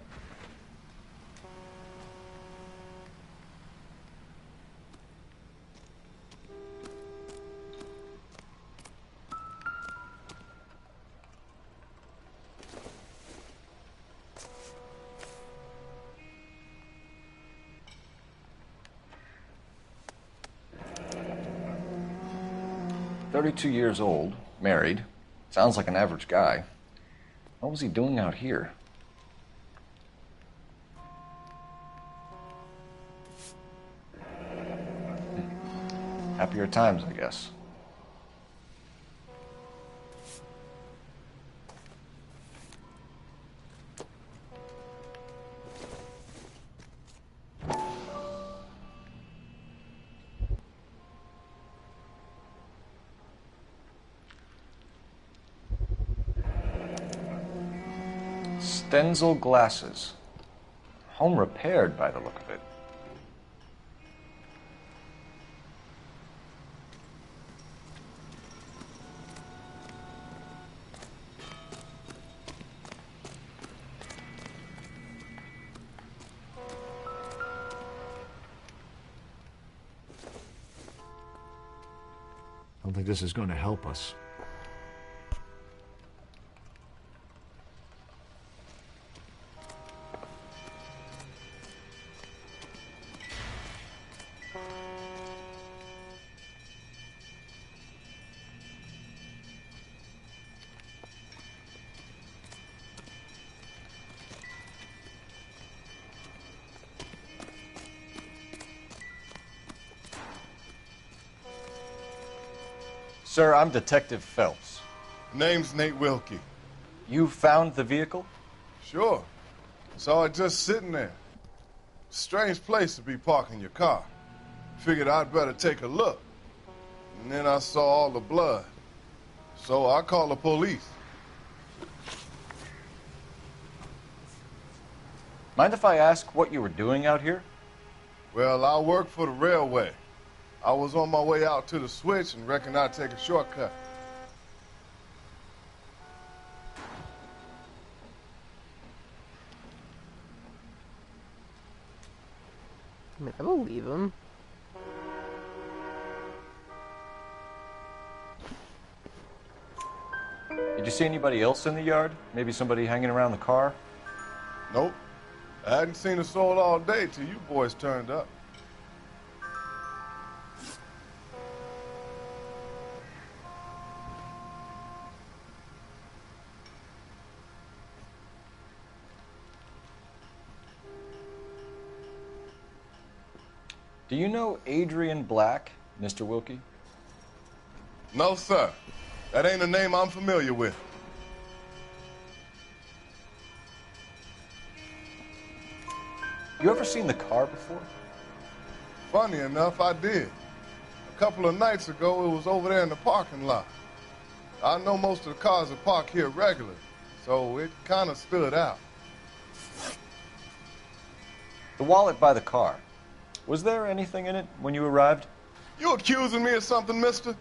"32 years old, married. Sounds like an average guy. What was he doing out here?" Happier times, I guess. Stenzel glasses. Home repaired by the look of it. I don't think this is going to help us. Sir, I'm Detective Phelps. Name's Nate Wilkie. You found the vehicle? Sure. Saw it just sitting there. Strange place to be parking your car. Figured I'd better take a look. And then I saw all the blood. So I called the police. Mind if I ask what you were doing out here? Well, I work for the railway. I was on my way out to the switch and reckoned I'd take a shortcut. I mean, I believe him. Did you see anybody else in the yard? Maybe somebody hanging around the car? Nope. I hadn't seen a soul all day till you boys turned up. Do you know Adrian Black, Mr. Wilkie? No, sir. That ain't a name I'm familiar with. You ever seen the car before? Funny enough, I did. A couple of nights ago, it was over there in the parking lot. I know most of the cars are parked here regularly, so it kind of stood out. The wallet by the car. Was there anything in it when you arrived? You accusing me of something, mister?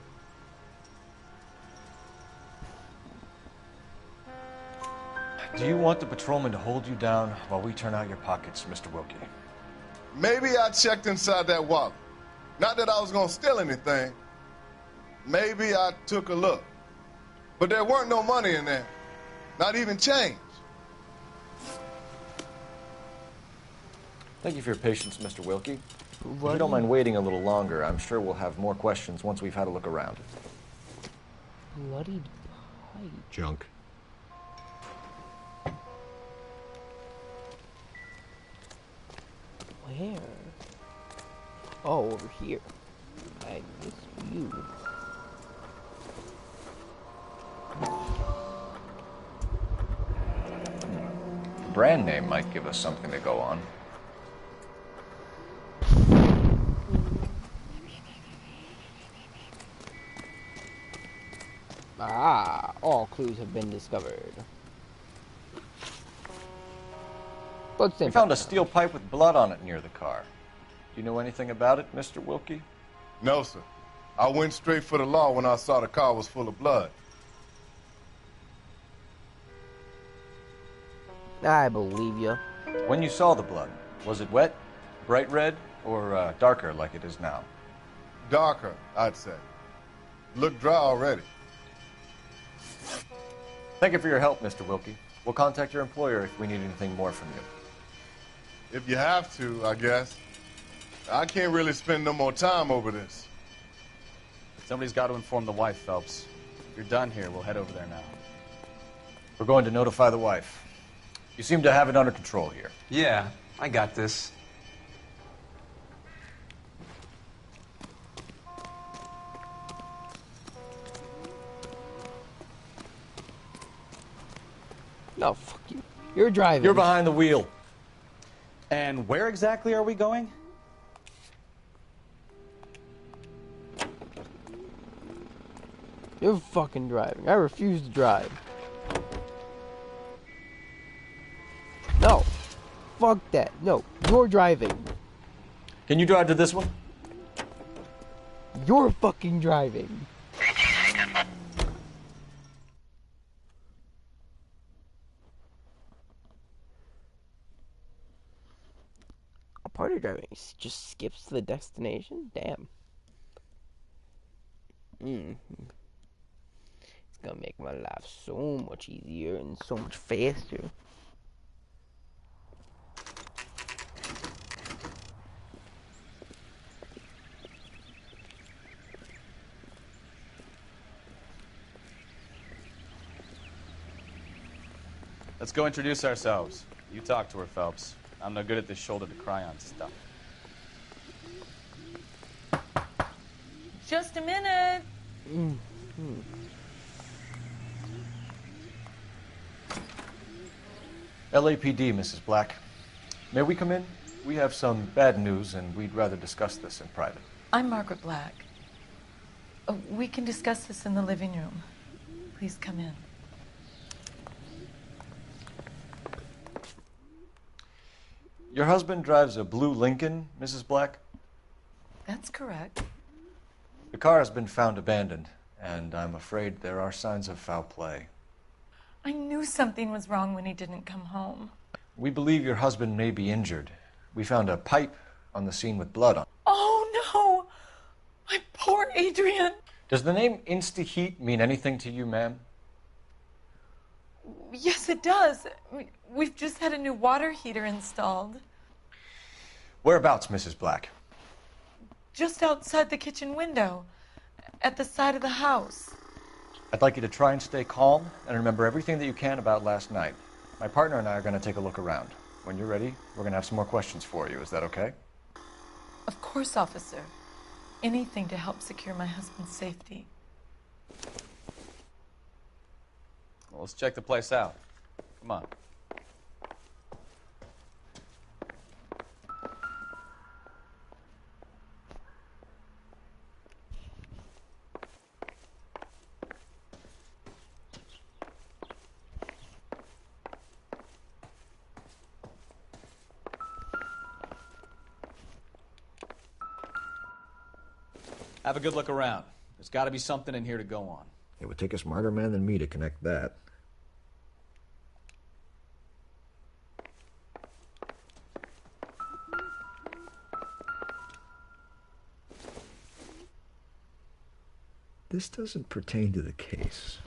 Do you want the patrolman to hold you down while we turn out your pockets, Mr. Wilkie? Maybe I checked inside that wallet. Not that I was gonna steal anything. Maybe I took a look. But there weren't no money in there. Not even change. Thank you for your patience, Mr. Wilkie. If you don't mind waiting a little longer, I'm sure we'll have more questions once we've had a look around. Bloodied pipe. Junk. Where? Oh, over here. I miss you. The brand name might give us something to go on. Ah, all clues have been discovered. We found a steel pipe with blood on it near the car. Do you know anything about it, Mr. Wilkie? No, sir. I went straight for the law when I saw the car was full of blood. I believe you. When you saw the blood, was it wet, bright red, or darker like it is now? Darker, I'd say. Looked dry already. Thank you for your help, Mr. Wilkie. We'll contact your employer if we need anything more from you. If you have to, I guess. I can't really spend no more time over this. Somebody's got to inform the wife, Phelps. If you're done here, we'll head over there now. We're going to notify the wife. You seem to have it under control here. Yeah, I got this. No, fuck you. You're driving. You're behind the wheel. And where exactly are we going? You're fucking driving. I refuse to drive. No. Fuck that. No. You're driving. Can you drive to this one? You're fucking driving. A part of driving just skips to the destination? Damn. It's gonna make my life so much easier and so much faster. Let's go introduce ourselves. You talk to her, Phelps. I'm no good at this shoulder to cry on stuff. Just a minute. LAPD, Mrs. Black. May we come in? We have some bad news, and we'd rather discuss this in private. I'm Margaret Black. We can discuss this in the living room. Please come in. Your husband drives a blue Lincoln, Mrs. Black? That's correct. The car has been found abandoned, and I'm afraid there are signs of foul play. I knew something was wrong when he didn't come home. We believe your husband may be injured. We found a pipe on the scene with blood on it. Oh, no! My poor Adrian! Does the name Insta-Heat mean anything to you, ma'am? Yes, it does. We've just had a new water heater installed. Whereabouts, Mrs. Black? Just outside the kitchen window, at the side of the house. I'd like you to try and stay calm and remember everything that you can about last night. My partner and I are going to take a look around. When you're ready, we're going to have some more questions for you. Is that okay? Of course, officer. Anything to help secure my husband's safety. Well, let's check the place out. Come on. Have a good look around. There's got to be something in here to go on. It would take a smarter man than me to connect that. This doesn't pertain to the case.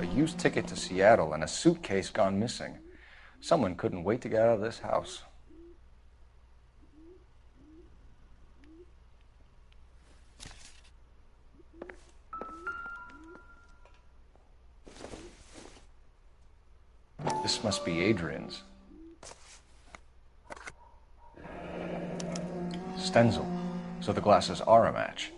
A used ticket to Seattle and a suitcase gone missing. Someone couldn't wait to get out of this house. This must be Adrian's. Stenzel. So the glasses are a match.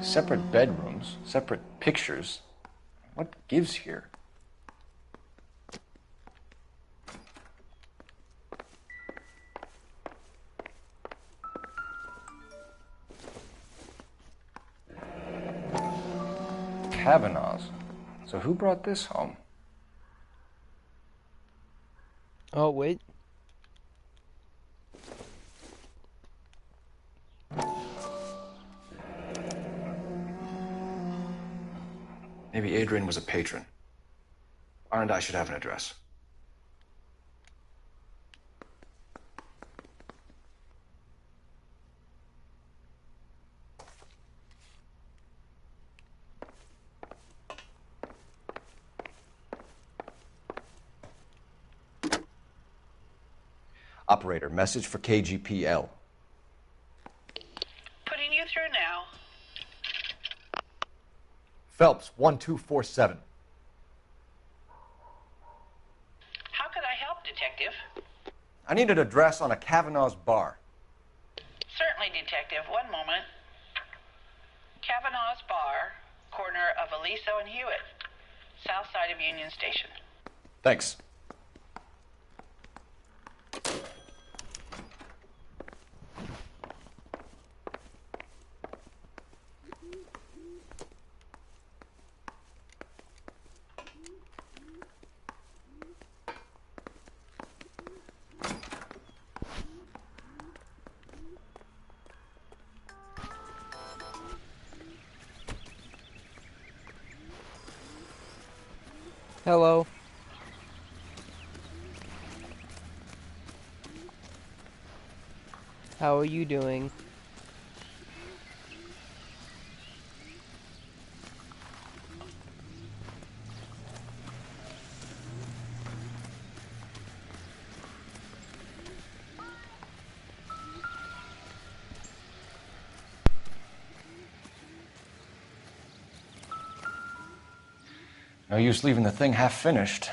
Separate bedrooms, separate pictures. What gives here? Kavanaugh's. So who brought this home? Oh, wait. Maybe Adrian was a patron. R&I should have an address. Operator, message for KGPL. Putting you through now. Phelps, 1247. How could I help, Detective? I need an address on a Kavanaugh's bar. Certainly, Detective. One moment. Kavanaugh's Bar, corner of Aliso and Hewitt, south side of Union Station. Thanks. Hello. How are you doing? No use leaving the thing half finished.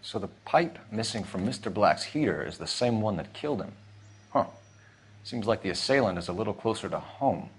So the pipe missing from Mr. Black's heater is the same one that killed him. Huh. Seems like the assailant is a little closer to home.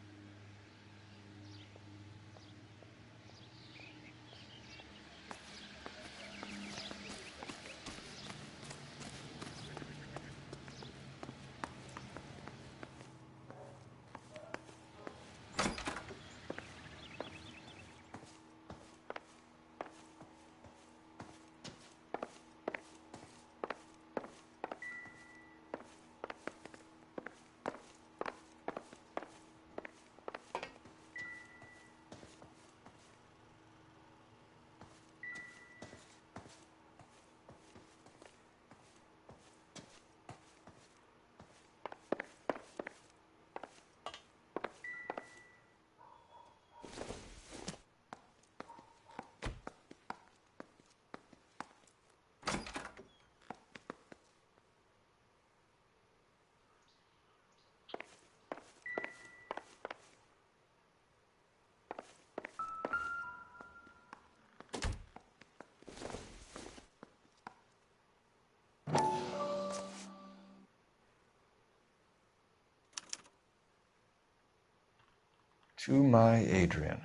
To my Adrian.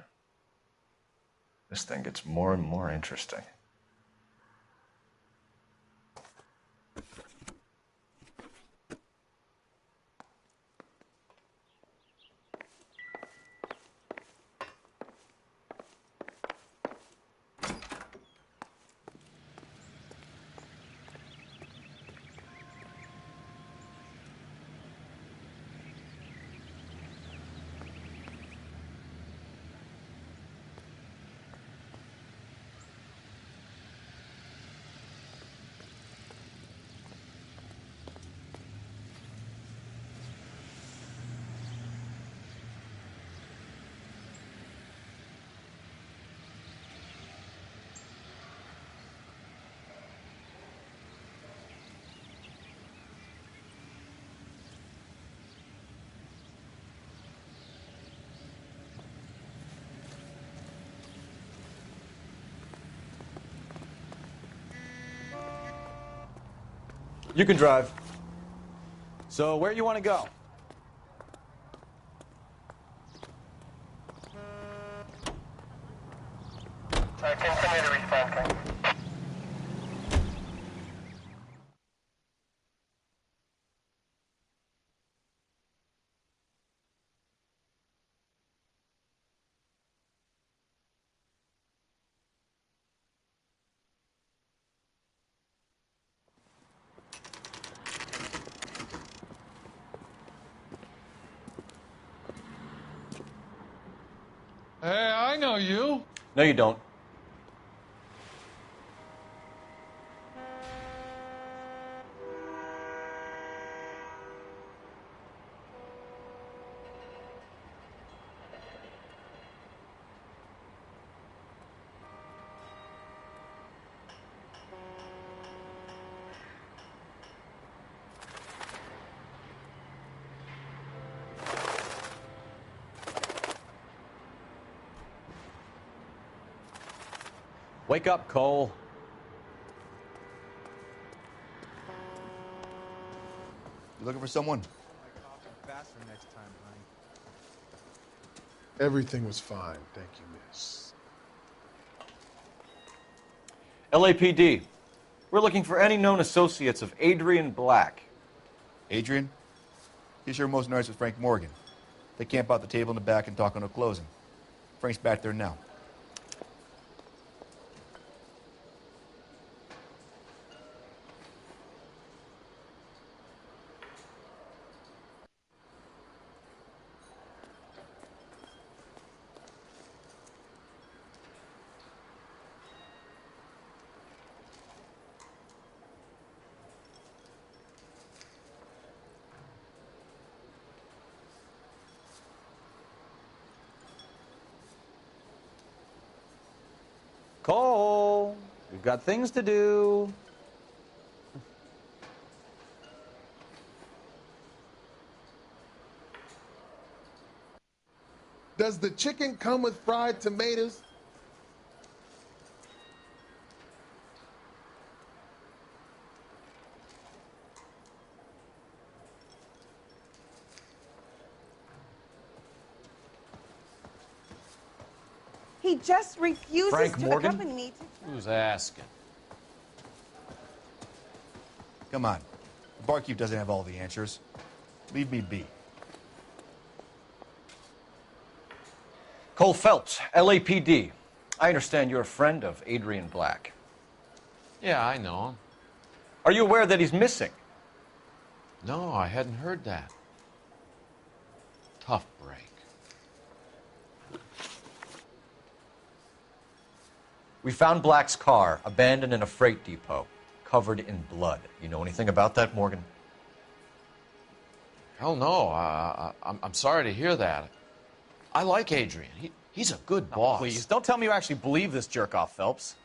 This thing gets more and more interesting. You can drive. So, where you want to go? Continue to respond, King. Hey, I know you. No, you don't. Wake up, Cole. You looking for someone? Faster next time, honey. Everything was fine, thank you, miss. LAPD. We're looking for any known associates of Adrian Black. Adrian? He's here most nights with Frank Morgan. They camp out the table in the back and talk on a closing. Frank's back there now. Cole, we've got things to do. Does the chicken come with fried tomatoes? He just refuses Frank to Morgan? accompany me to... Who's asking? Come on. The barkeep doesn't have all the answers. Leave me be. Cole Phelps, LAPD. I understand you're a friend of Adrian Black. Yeah, I know him. Are you aware that he's missing? No, I hadn't heard that. Tough break. We found Black's car abandoned in a freight depot, covered in blood. You know anything about that, Morgan? Hell no. I'm sorry to hear that. I like Adrian. He's a good boss. Please, don't tell me you actually believe this jerk-off, Phelps.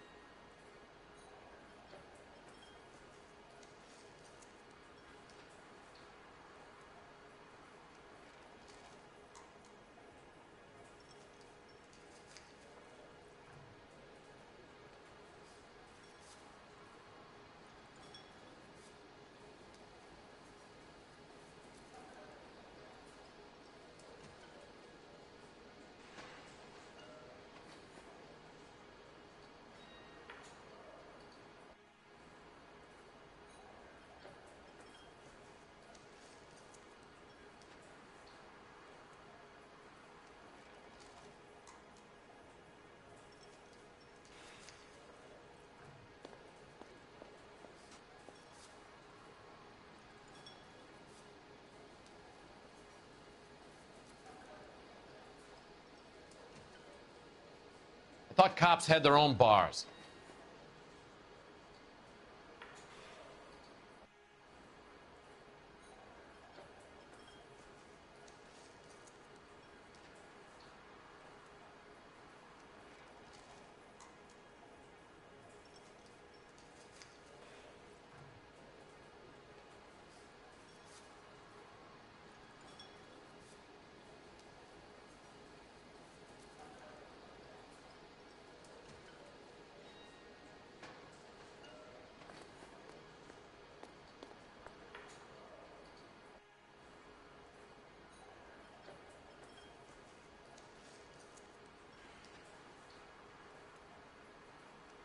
I thought cops had their own bars.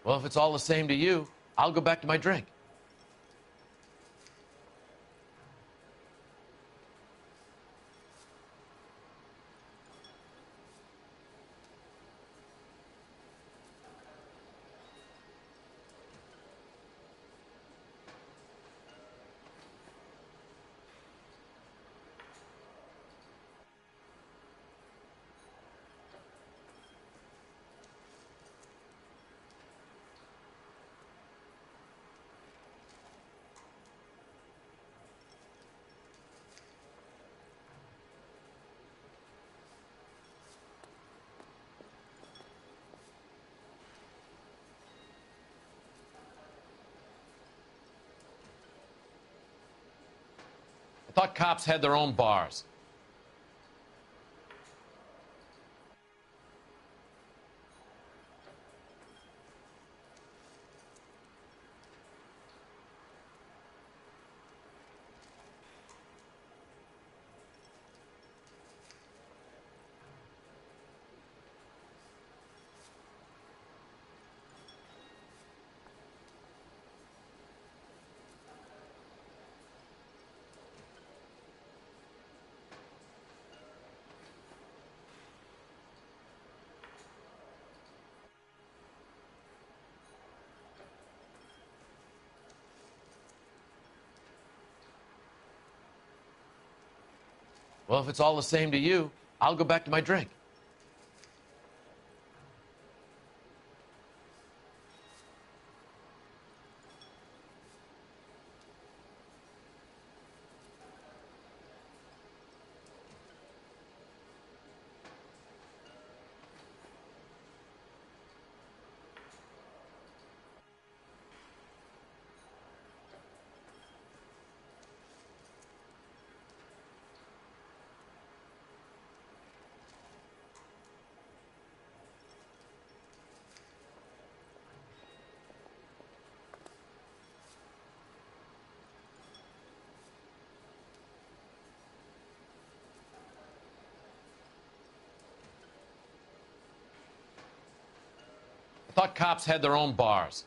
Well, if it's all the same to you, I'll go back to my drink. I thought cops had their own bars. Well, if it's all the same to you, I'll go back to my drink. I thought cops had their own bars.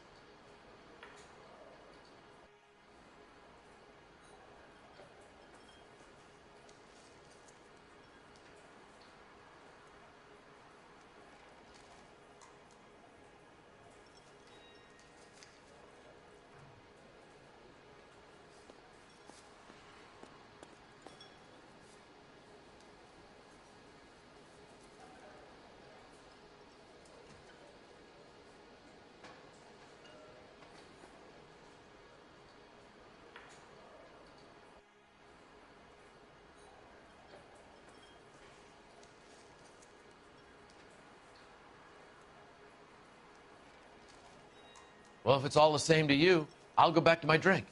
Well, if it's all the same to you, I'll go back to my drink.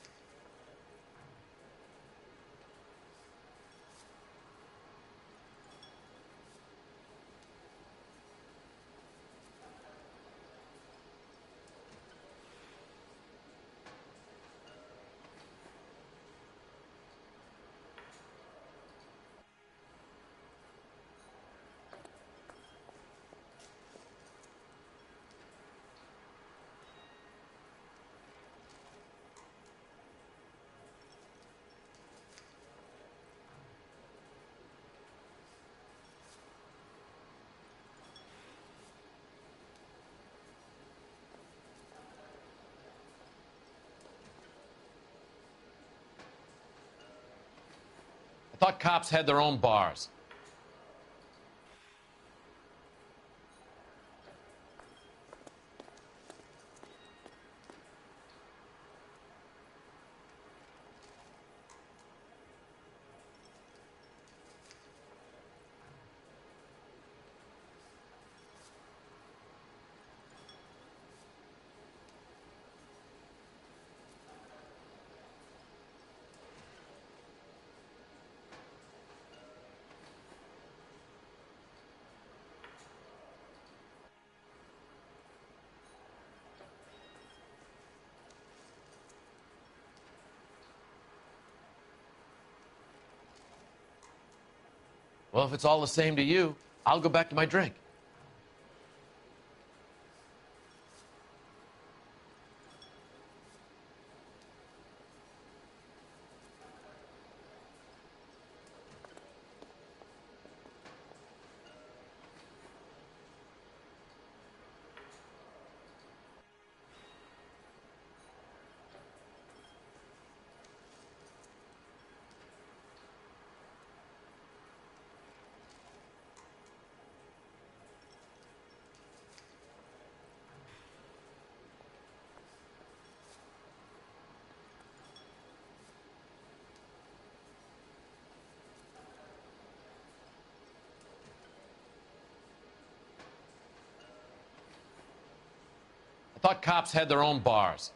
I thought cops had their own bars. Well, if it's all the same to you, I'll go back to my drink. I thought cops had their own bars.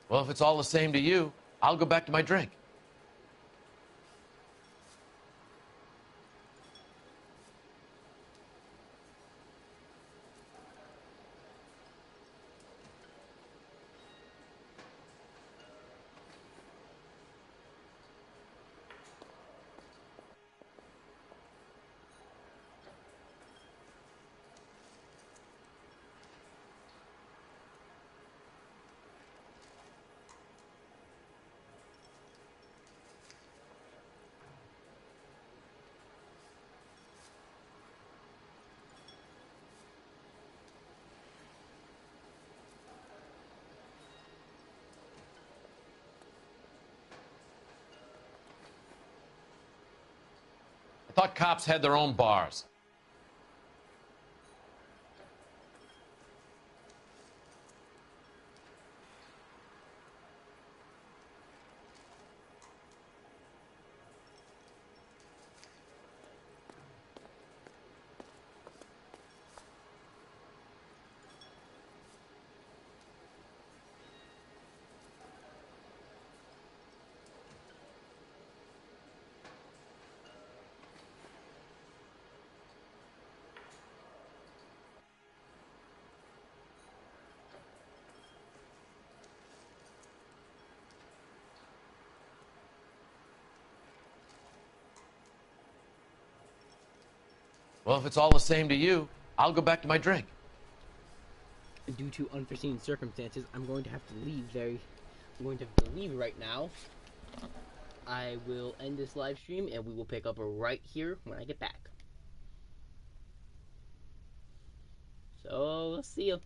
Well, if it's all the same to you, I'll go back to my drink. Thought cops had their own bars. Well, if it's all the same to you, I'll go back to my drink. Due to unforeseen circumstances, I'm going to have to leave right now. I will end this live stream and we will pick up right here when I get back. So, see you.